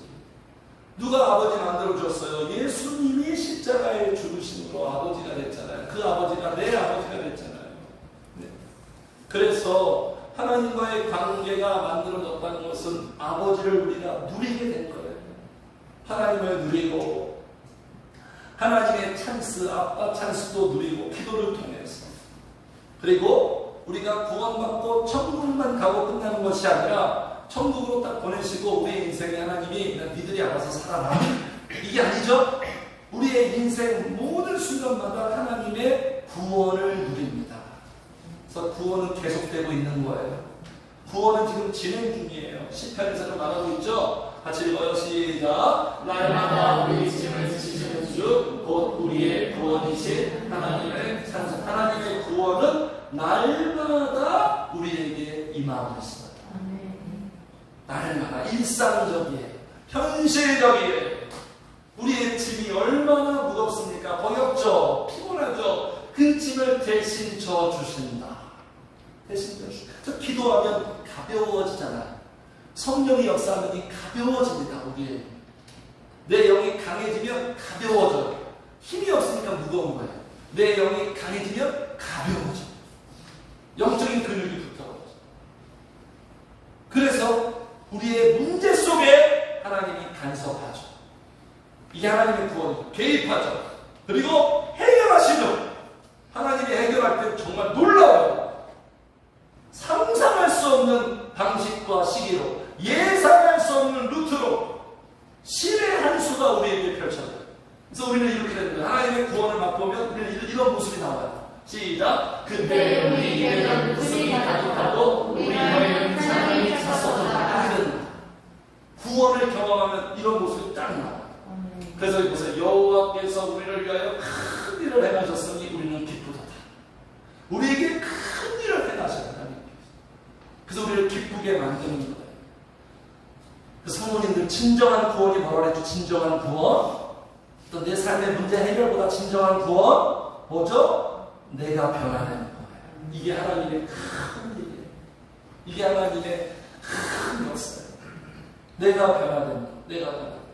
누가 아버지 만들어줬어요? 예수님이 십자가에 죽으심으로 아버지가 됐잖아요. 그 아버지가 내 아버지가 됐잖아요. 네? 그래서 하나님과의 관계가 만들어졌다는 것은 아버지를 우리가 누리게 된 거예요. 하나님을 누리고 하나님의 찬스, 아빠 찬스도 누리고 기도를 통해서. 그리고 우리가 구원받고 천국만 가고 끝나는 것이 아니라 천국으로 딱 보내시고 우리의 인생에 하나님이 니들이 알아서 살아라. 이게 아니죠. 우리의 인생 모든 순간마다 하나님의 구원을 누립니다. 그래서 구원은 계속되고 있는 거예요. 구원은 지금 진행 중이에요. 10편에서도 말하고 있죠. 같이 읽어요. 시작. 날마다 우리 짐을 지시는 주 곧 우리의 구원이신 하나님의 찬송. 하나님의 구원은 날마다 우리에게 임하고 있어요. 날마다 일상적이에요. 현실적이에요. 우리의 짐이 얼마나 무겁습니까? 버겁죠? 피곤하죠? 그 짐을 대신 져주신다. 대신 져주신다. 저 기도하면 가벼워지잖아요. 성령이 역사하면 가벼워집니다. 우리의 내 영이 강해지면 가벼워져요. 힘이 없으니까 무거운 거예요. 내 영이 강해지면 가벼워져요. 영적인 근육이 붙어버려요. 그래서 우리의 문제 속에 하나님이 간섭하죠. 이게 하나님의 구원이죠. 개입하죠. 그리고 해결하시죠. 하나님이 해결할 때 정말 놀라워요. 상상할 수 없는 방식과 시기로, 예상할 수 없는 루트로 신의 한 수가 우리에게 펼쳐져요. 그래서 우리는 이렇게 되는 거예요. 하나님의 구원을 맛보면 우리는 이런 모습이 나와요. 시작. 그때 우리에게는 웃음이 가득하고 우리 혀에는 찬양이 찼었다. 구원을 경험하면 이런 모습이 딱 나와요. 그래서 여기 보세요. 여호와께서 우리를 위하여 큰 일을 행하셨으니 우리는 기쁘도다. 우리에게 큰 일을 행하셔야 하나님께서. 그래서 우리를 기쁘게 만드는 거예요. 그 성도님들 진정한 구원이 뭐라 그랬죠? 진정한 구원? 또 내 삶의 문제 해결보다 진정한 구원? 뭐죠? 내가 변화되는 거예요. 이게 하나님의 큰 일이에요. 이게 하나님의 큰 역사예요. 내가 변화되는 거. 내가 변화되는 거.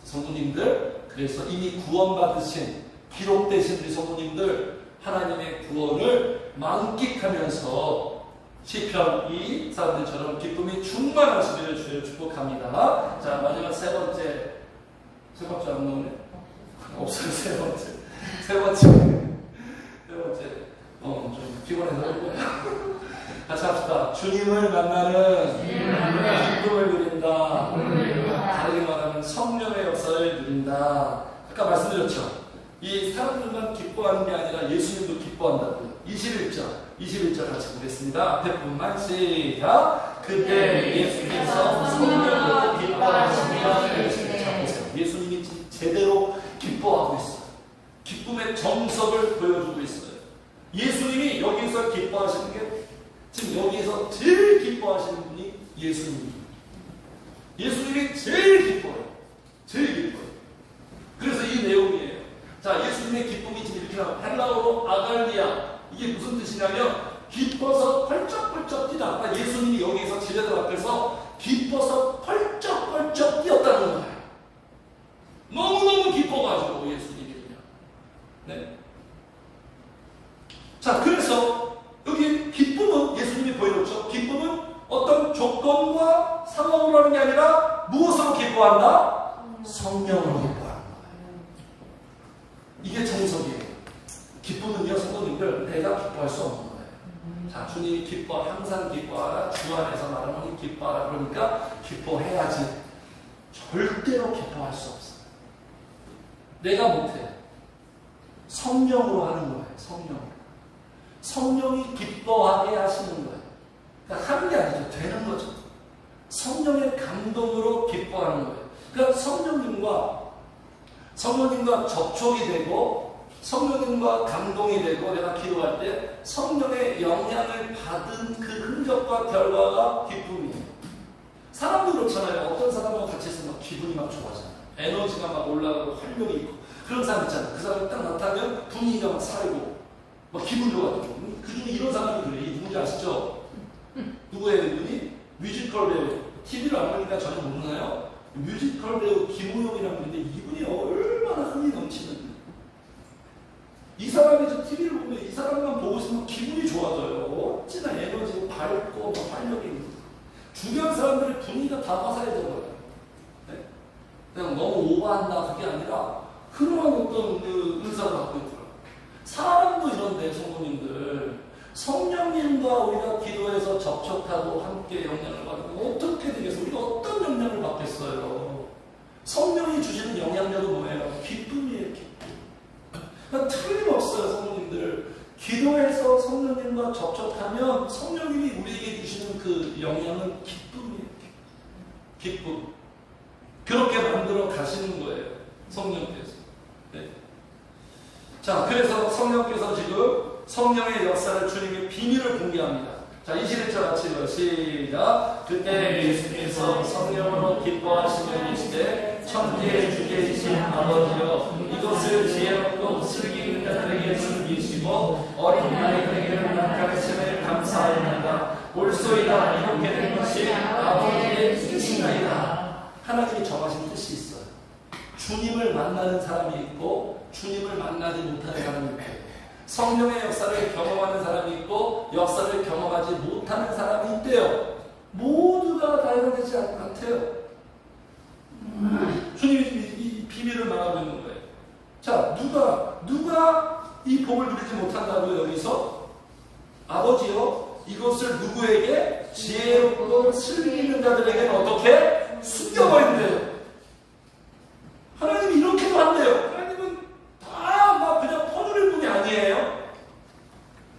성도님들, 그래서 이미 구원받으신, 기록되신 우리 성도님들 하나님의 구원을 만끽하면서 시편 이 사람들처럼 기쁨이 충만하시기를 주여 축복합니다. 자, 마지막 세 번째 안 나오네? 없어요. 세 번째 좀 피곤해서 할 거예요. 같이 합시다. 주님을 만나는 기쁨을 누린다. 다르게 말하면 성령의 역사를 누린다. 아까 말씀드렸죠. 이 사람들만 기뻐하는 게 아니라 예수님도 기뻐한다고요. 21절 같이 보겠습니다. 앞에 분만 시작. 그때 예수님께서 성령으로 기뻐하시며 보세요. 예수님이 제대로 기뻐하고 있어요. 기쁨의 정석을 보여주고 있어요. 예수님이 여기서 기뻐하시는 게 지금 여기서 제일 기뻐하시는 분이 예수님입니다. 예수님이 제일 기뻐요. 그래서 이 내용이에요. 자, 예수님의 기쁨이 지금 이렇게 나와요. 헬라어로 아갈리아. 이게 무슨 뜻이냐면 기뻐서 펄쩍펄쩍 뛰다. 그러니까 예수님이 여기서 제자들 앞에서 기뻐서 펄쩍펄쩍 뛰었다는 거예요. 너무너무 기뻐가지고 예수님이 그냥. 네. 자, 그래서 여기 기쁨은 예수님이 보여줬죠. 기쁨은 어떤 조건과 상황으로 하는 게 아니라 무엇으로 기뻐한다? 성령으로 기뻐한다. 이게 정석이에요. 기쁨은요, 성도님들, 내가 기뻐할 수 없는 거예요. 자, 주님이 기뻐, 항상 기뻐하라. 주 안에서 말하면 기뻐하라. 그러니까 기뻐해야지. 절대로 기뻐할 수 없어요. 내가 못해. 성령으로 하는 거예요. 성령이 기뻐하게 하시는 거예요. 그러니까 하는 게 아니죠. 되는 거죠. 성령의 감동으로 기뻐하는 거예요. 그러니까 성령님과 접촉이 되고 성령님과 감동이 되고 내가 기도할 때 성령의 영향을 받은 그 흔적과 결과가 기쁨이에요. 사람도 그렇잖아요. 어떤 사람과 같이 있으면 기분이 막 좋아져요. 에너지가 막 올라가고 활력이 있고 그런 사람 있잖아요. 그 사람이 딱 나타나면 분위기가 막 살고 막 기분 좋아지고. 그중에 이런 사람이 그래요. 이 누군지 아시죠? 누구예요 이분이? 뮤지컬 배우. TV를 안 보니까 전혀 모르나요? 뮤지컬 배우 김우영이라는 분인데 이분이 얼마나 흥이 넘치는. 이 사람이 저 TV를 보면 이 사람만 보고 있으면 기분이 좋아져요. 어찌나 에너지고 밝고 막 활력이 있는. 주변 사람들의 분위기가 다 화사해져 버려요. 네? 그냥 너무 오버한다 그게 아니라 그러한 어떤 그 은사를 갖고 있더라고요. 사람도 이런데 성도님들 성령님과 우리가 기도해서 접촉하고 함께 영향을 받으면 어떻게 되겠어요? 우리가 어떤 영향을 받겠어요? 성령이 주시는 영향력은 뭐예요? 기쁨이에요. 기쁨. 그러니까 틀림없어요. 성도님들 기도해서 성령님과 접촉하면 성령님이 우리에게 주시는 그 영향은 기쁨이에요. 기쁨. 그렇게 만들어 가시는 거예요. 성령께서. 네. 자, 그래서 성령께서 지금 성령의 역사를 주님의 비밀을 공개합니다. 자, 21절 같이 읽어요. 시작. 그때 예수께서 성령으로 기뻐하시며 이르시되 천지의 주계이신 아버지여 이것을 지혜롭고 슬기 있는 자들에게 숨기시고 어린 아이들에게는 가르침을 감사합니다. 옳소이다. 이렇게 된 것이 아버지의 뜻이나이다. 하나님이 정하신 뜻이 있어요. 주님을 만나는 사람이 있고 주님을 만나지 못하는 사람이 있고 성령의 역사를 경험하는 사람이 있고 역사를 경험하지 못하는 사람이 있대요. 모두가 다 해당되지 않대요. 주님이 이 비밀을 말하고 있는 거예요. 자, 누가 이 복을 누리지 못한다고요? 여기서 아버지요 이것을 누구에게? 지혜롭고 슬기 있는 자들에게는 어떻게? 숨겨버린대요. 하나님이 이렇게도 한대요. 하나님은 다 막 그냥 퍼주는 분이 아니에요.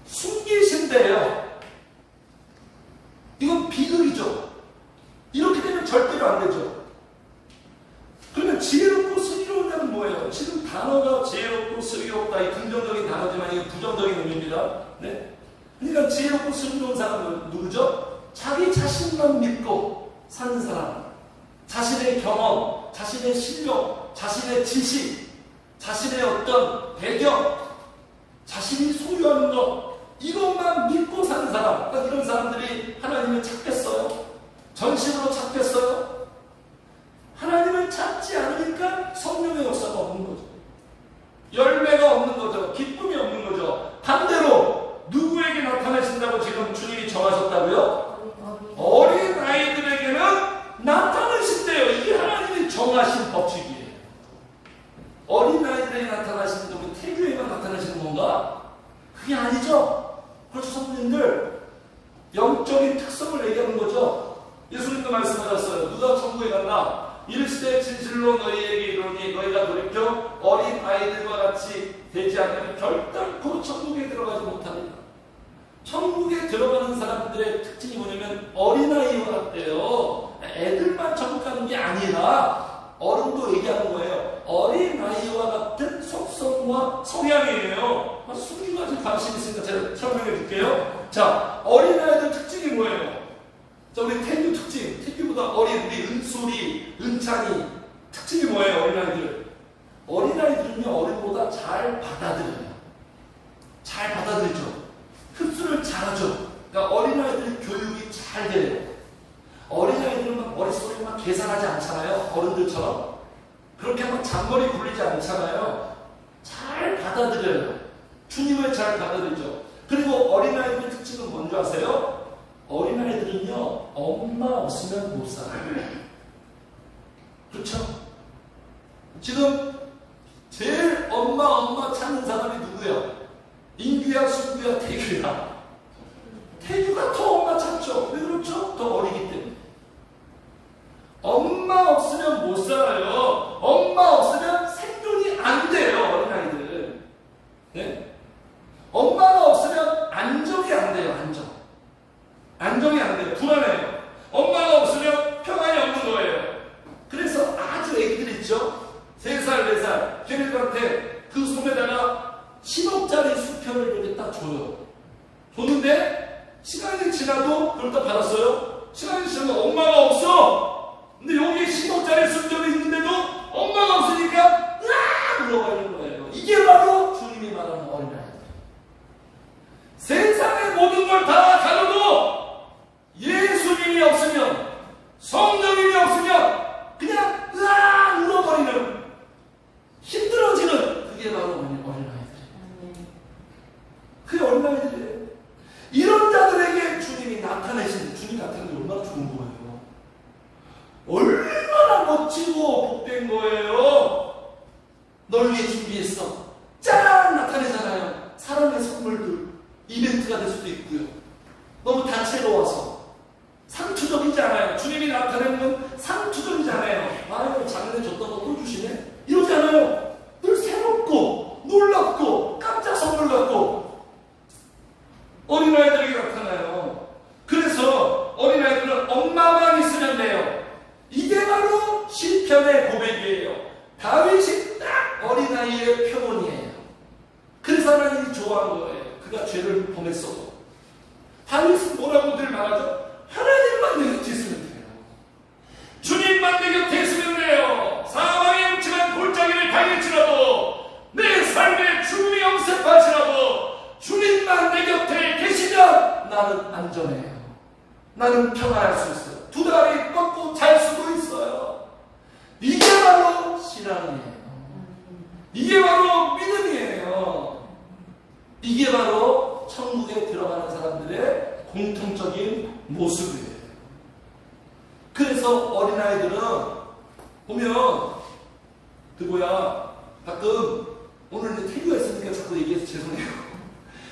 숨기신대요. 이건 비극이죠. 이렇게 되면 절대로 안 되죠. 거지만 이게 부정적인 의미입니다. 네? 그러니까 지혜롭고 순종한 사람은 누구죠? 자기 자신만 믿고 사는 사람. 자신의 경험, 자신의 실력, 자신의 지식, 자신의 어떤 배경, 자신이 소유하는 것, 이것만 믿고 사는 사람. 그러니까 이런 사람들이 하나님을 찾겠어요? 전심으로 찾겠어요? 하나님을 찾지 않으니까 성령의 역사가 없는 거죠. 열매가 없는 거죠. 기쁨이 없는 거죠. 반대로 누구에게 나타나신다고 지금 주님이 정하셨다고요? 어린 아이들에게는 나타나신대요. 이게 하나님이 정하신 법칙이에요. 어린 아이들에게 나타나시는 게 우리 태교에만 나타나시는 건가? 그게 아니죠. 그렇죠, 성도님들. 영적인 특성을 얘기하는 거죠. 예수님도 말씀하셨어요. 누가 천국에 갔나? 이르시되 진실로 너희에게 이르노니 너희가 돌이켜 어린 아이들과 같이 되지 않으면 결단코 천국에 들어가지 못합니다. 천국에 들어가는 사람들의 특징이 뭐냐면 어린아이와 같대요. 애들만 천국 가는 게 아니라 어른도 얘기하는 거예요. 어린아이와 같은 속성과 성향이에요. 수기가 좀 관심 있으니까 제가 설명해 줄게요. 자, 어린아이들 특징이 뭐예요? 자, 우리 태규 특징, 태규보다 어린 우리 은솔이, 은찬이 특징이 뭐예요? 어린아이들. 어린아이들은요, 어른보다 잘 받아들여요. 잘 받아들이죠. 흡수를 잘하죠. 그러니까 어린아이들 교육이 잘 돼요. 어린아이들은 막 머릿속에 막 계산하지 않잖아요. 어른들처럼. 그렇게 막 잔머리 굴리지 않잖아요. 잘 받아들여요. 주님을 잘 받아들이죠. 그리고 어린아이들의 특징은 뭔지 아세요? 어린아이들은요, 엄마 없으면 못 살아요. 그렇죠? 지금 제일 엄마 찾는 사람이 누구예요? 인규야, 순규야, 태규야. 태규가 더 엄마 찾죠. 왜 그렇죠? 더 어리기 때문에. 엄마 없으면 못 살아요. 엄마 없으면 생존이 안 돼요, 어린아이들은. 네? 엄마가 없으면 안정이 안 돼요, 안정이 안 돼요. 불안해요. 엄마가 없으면 평안이 없는 거예요. 그래서 아주 애기들 있죠? 3살, 4살. 걔네들한테 그 손에다가 10억짜리 수표를 이렇게 딱 줘요. 줬는데 시간이 지나도 그걸 딱 받았어요. 시간이 지나도 엄마가 없어. 근데 여기 10억짜리 수표가 있는데도 엄마가 없으니까 으악! 울어가는 거예요. 이게 바로 주님이 말하는 어린아이들. 세상의 모든 걸 다 가져도 예수님이 없으면, 성령님이 없으면 그냥 으악! 울어버리는, 힘들어지는, 그게 바로 어린아이들이에요. 그게 어린아이들이에요. 이런 자들에게 주님이 나타나는 게 얼마나 좋은 거예요. 얼마나 멋지고 복된 거예요. 널 위해 준비했어. 짠! 나타내잖아요. 사랑의 선물들. 이벤트가 될 수도 있고요. 너무 다채로워서 상투적이지 않아요. 주님이 나타내는 건 상투적이지 않아요. 아유, 작년에 줬던 거 또 주시네? 이러지 않아요. 늘 새롭고 놀랍고 깜짝 선물 같고 어린아이들에게 나타나요. 그래서 어린아이들은 엄마만 있으면 돼요. 이게 바로 시편의 고백이에요. 다윗이 딱 어린아이의 표본이에요. 그래서 하나님이 좋아하는 거예요. 그가 죄를 범했어도. 다윗은 뭐라고 늘 말하죠? 하나님만 내 곁에 있으면 돼요. 주님만 내 곁에 있으면 돼요. 사망의 음침한 골짜기를 달릴지라도 내 삶에 죽음이 엄습할지라도 주님만 내 곁에 계시면 나는 안전해요. 나는 평안할 수 있어요. 두 다리 뻗고 잘 수도 있어요. 이게 바로 신앙이에요. 이게 바로 믿음이에요. 이게 바로 천국에 들어가는 사람들의 공통적인 모습이에요. 그래서 어린아이들은 보면 가끔 오늘 이제 태교가 있으니까 자꾸 얘기해서 죄송해요.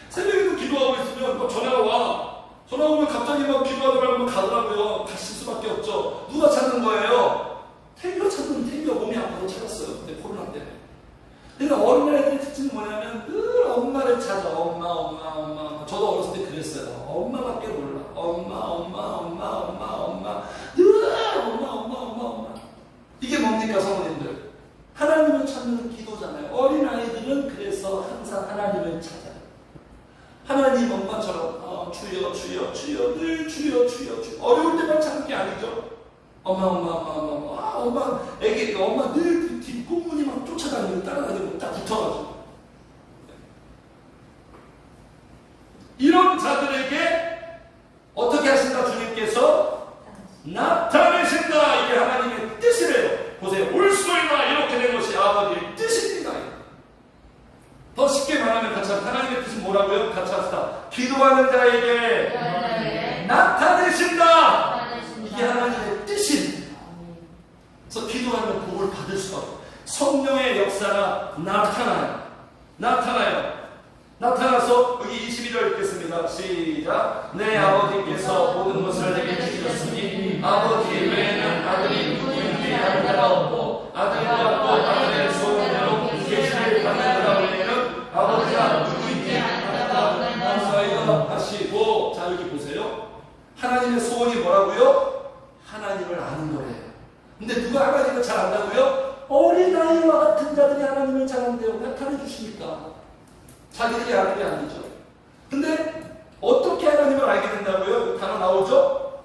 새벽에도 기도하고 있으면 막 전화가 와. 전화 오면 갑자기 막 기도하더라고 가더라고요. 가실 수밖에 없죠. 누가 찾는 거예요? 태교가 몸이 아파서 찾았어요. 그때 코로나 때문에. 그러니까 어린아이들의 특징은 뭐냐면 늘 엄마를 찾아. 엄마. 저도 어렸을 때 그랬어요. 엄마밖에 몰라. 엄마. 늘 엄마. 이게 뭡니까, 성도님들? 하나님을 찾는 기도잖아요. 어린아이들은 그래서 속에서 항상 하나님을 찾아요. 하나님 엄마처럼 주여 주여 주여 늘 주여 주여 주여 어려울 때만 찾는 게 아니죠. 엄마 애기 엄마 늘 뒷공문이 막 쫓아다니고 따라다니고 딱 붙어가지고 이런 자들에게 어떻게 하신다? 주님께서 나타내신다. 이게 하나님의 뜻이래요. 보세요. 올소이다 이렇게 된 것이 아버지의 뜻입니다. 더 쉽게 말하면 같이 합시다. 하나님의 뜻은 뭐라고요? 같이 합시다. 기도하는 자에게 나타내신다. 이게 하나님의 뜻입니다. 그래서 기도하면 복을 받을 수가 없어요. 성령의 역사가 나타나서 여기 22절 읽겠습니다. 시작. 내 아버지께서 모든 것을 내게 주셨으니 아버지 외에는 아들이 누구인지 아는 자가 없고 아들이 없고 아들의 소원대로 계시를 받는 자 외에는 아버지가 누구인지 아는 자가 없는 저희가 하시고. 자 여기 보세요. 하나님의 소원이 뭐라고요? 하나님을 아는 거예요. 근데 누가 하나님을 잘 안다고요? 어린아이와 같은 자들이 하나님을 잘 안대요. 나타내 주십니까? 자기들이 아는 게 아니죠. 근데 어떻게 하나님을 알게 된다고요? 단어 나오죠?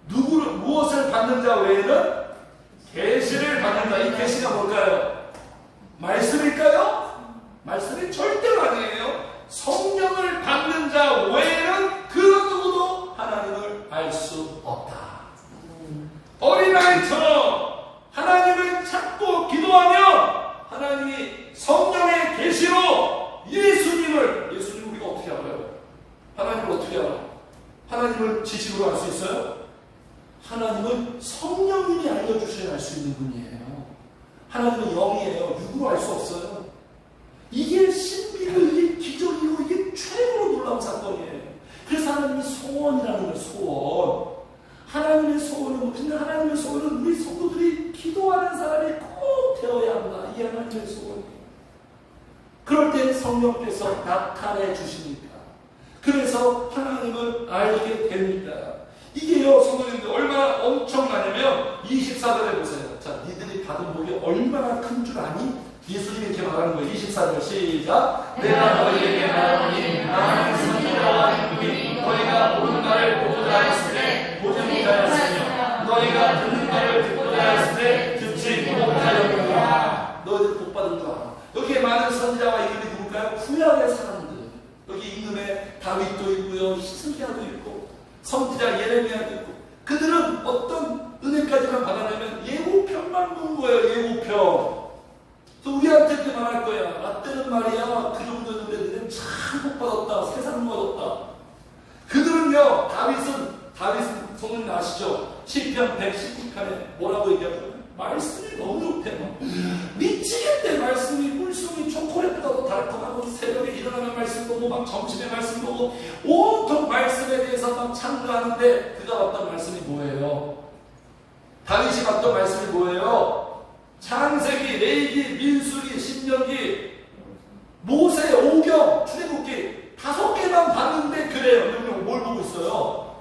무엇을 받는 자 외에는 계시를 받는 자. 이 계시가 뭘까요? 말씀일까요? 말씀이 절대로 아니에요. 성령을 받는 자 외에는 그 누구도 하나님을 알 수 없다. 어린아이처럼 하나님을 찾고 기도하면 하나님이 성령의 계시로 예수님을 우리가 어떻게 알아요? 하나님을 어떻게 알아요? 하나님을 지식으로 알 수 있어요? 하나님은 성령님이 알려주셔야 알 수 있는 분이에요. 하나님은 영이에요. 육으로 알 수 없어요. 이게 신비고 이게 기적이고 이게 최고로 놀라운 사건이에요. 그래서 하나님이 소원이라는 거예요. 소원. 하나님의 소원은 무엇인가? 하나님의 소원은 우리 성도들이 기도하는 사람이 꼭 되어야 한다. 이게 하나님의 소원이에요. 그럴 때 성령께서 나타내 주십니다. 그래서 하나님을 알게 됩니다. 이게요, 성도님들 얼마나 엄청나냐면 24절에 보세요. 자, 니들이 받은 복이 얼마나 큰 줄 아니? 예수님이 이렇게 말하는 거예요. 24절 시작. 내가 너희에게 말하노니 나는 선지자와 임금이 너희가 보는 말을 보고자 했을 때 보지 못하였으며 너희가 듣는 말을 듣고자 했을 때 듣지 못하였느니라. 너희들 복 받은 줄 알아. 여기에 많은 선지자와 임금이 누굴까요? 구약의 사람들. 여기 임금에 다윗도 있고요, 히스기야도 있고 선지자 예레미야도 있고. 그들은 어떤 은혜까지만 받아내면 예고편만 본 거예요. 예고편. 또 우리한테 이렇게 말할 거야. 라떼는 말이야 그 정도였는데 너희는 참 복 받았다. 세상 받았다. 그들은요, 다윗은 성도님 아시죠? 시편 119편에 뭐라고 얘기하죠? 말씀이 너무 좋대. 미치겠대. 말씀이 물송이 초콜릿보다도 달콤하고 새벽에 일어나는 말씀 보고 막 점심에 말씀 보고 온통 말씀에 대해서 막 찬양하는데 그가 봤던 말씀이 뭐예요? 다윗이 봤던 말씀이 뭐예요? 창세기, 레위기, 민수기, 신명기, 모세, 오경, 출애굽기 5개만 봤는데 그래요. 여러분 뭘 보고 있어요?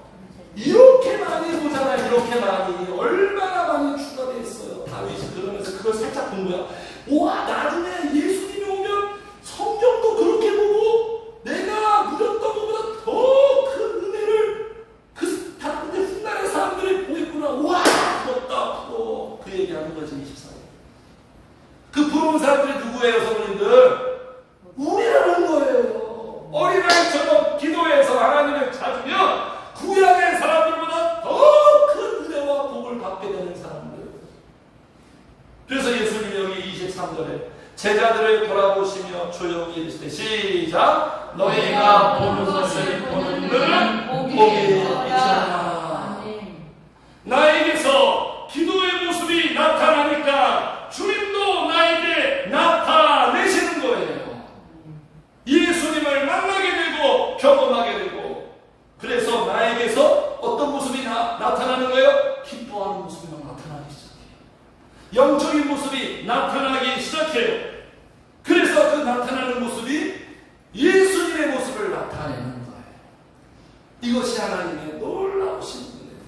이렇게 많이 보잖아요. 이렇게 많이. 얼마나 많이 추가되어 있어요. 다윗이 그러면서 그걸 살짝 본 거야. 와, 나중에 예수님이 오면 성경도 그렇게 보고 내가 누렸던 것보다 더 큰 은혜를 근데 훗날의 사람들이 보겠구나. 와, 부럽다. 부러워. 그 얘기하는 거지. 24년. 그 부러운 사람들이 누구예요, 성도님들? 우리라는 거예요. 어린아이처럼 기도해서 하나님을 찾으면 구약의 사람들보다 더 큰 은혜와 복을 받게 되는 사람들. 그래서 예수님이 여기 23절에 제자들을 돌아보시며 조용히 이르시되 시작. 너희가 보는 것을 보는 눈은 복이 있으나. 나에게서 기도의 모습이 나타나니까 주님도 나에게 나타내시는 거예요. 예수님을 만나게 되고 경험하게 되고. 그래서 나에게서 어떤 모습이 나타나는 거예요? 기뻐하는 모습이 나타나기 시작해요. 영적인 모습이 나타나기 시작해요. 그래서 그 나타나는 모습이 예수님의 모습을 나타내는 거예요. 이것이 하나님의 놀라우신 은혜예요.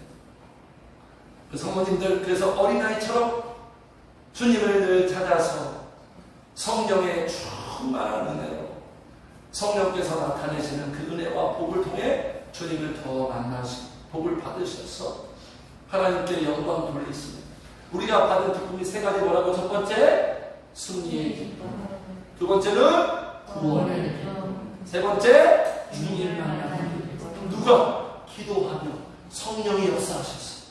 그 성도님들, 그래서 어린아이처럼 주님을 늘 찾아서 성경에 쭉 충만한 은혜로 성령께서 나타내시는 그 은혜와 복을 통해 주님을 더 만나시고 복을 받으셔서 하나님께 영광 돌리십니다. 우리가 받은 기쁨이 세 가지 뭐라고? 첫 번째, 승리의 기쁨. 두 번째는 구원의 기쁨. 세 번째, 주님 만나는 기쁨. 누가? 기도하며 성령이 역사하셨어.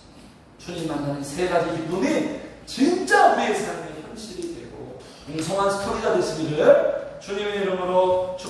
주님 만나는 세 가지 기쁨이 진짜 우리의 삶의 현실이 되고 풍성한 스토리가 되시기를 주님의 이름으로 축복합니다.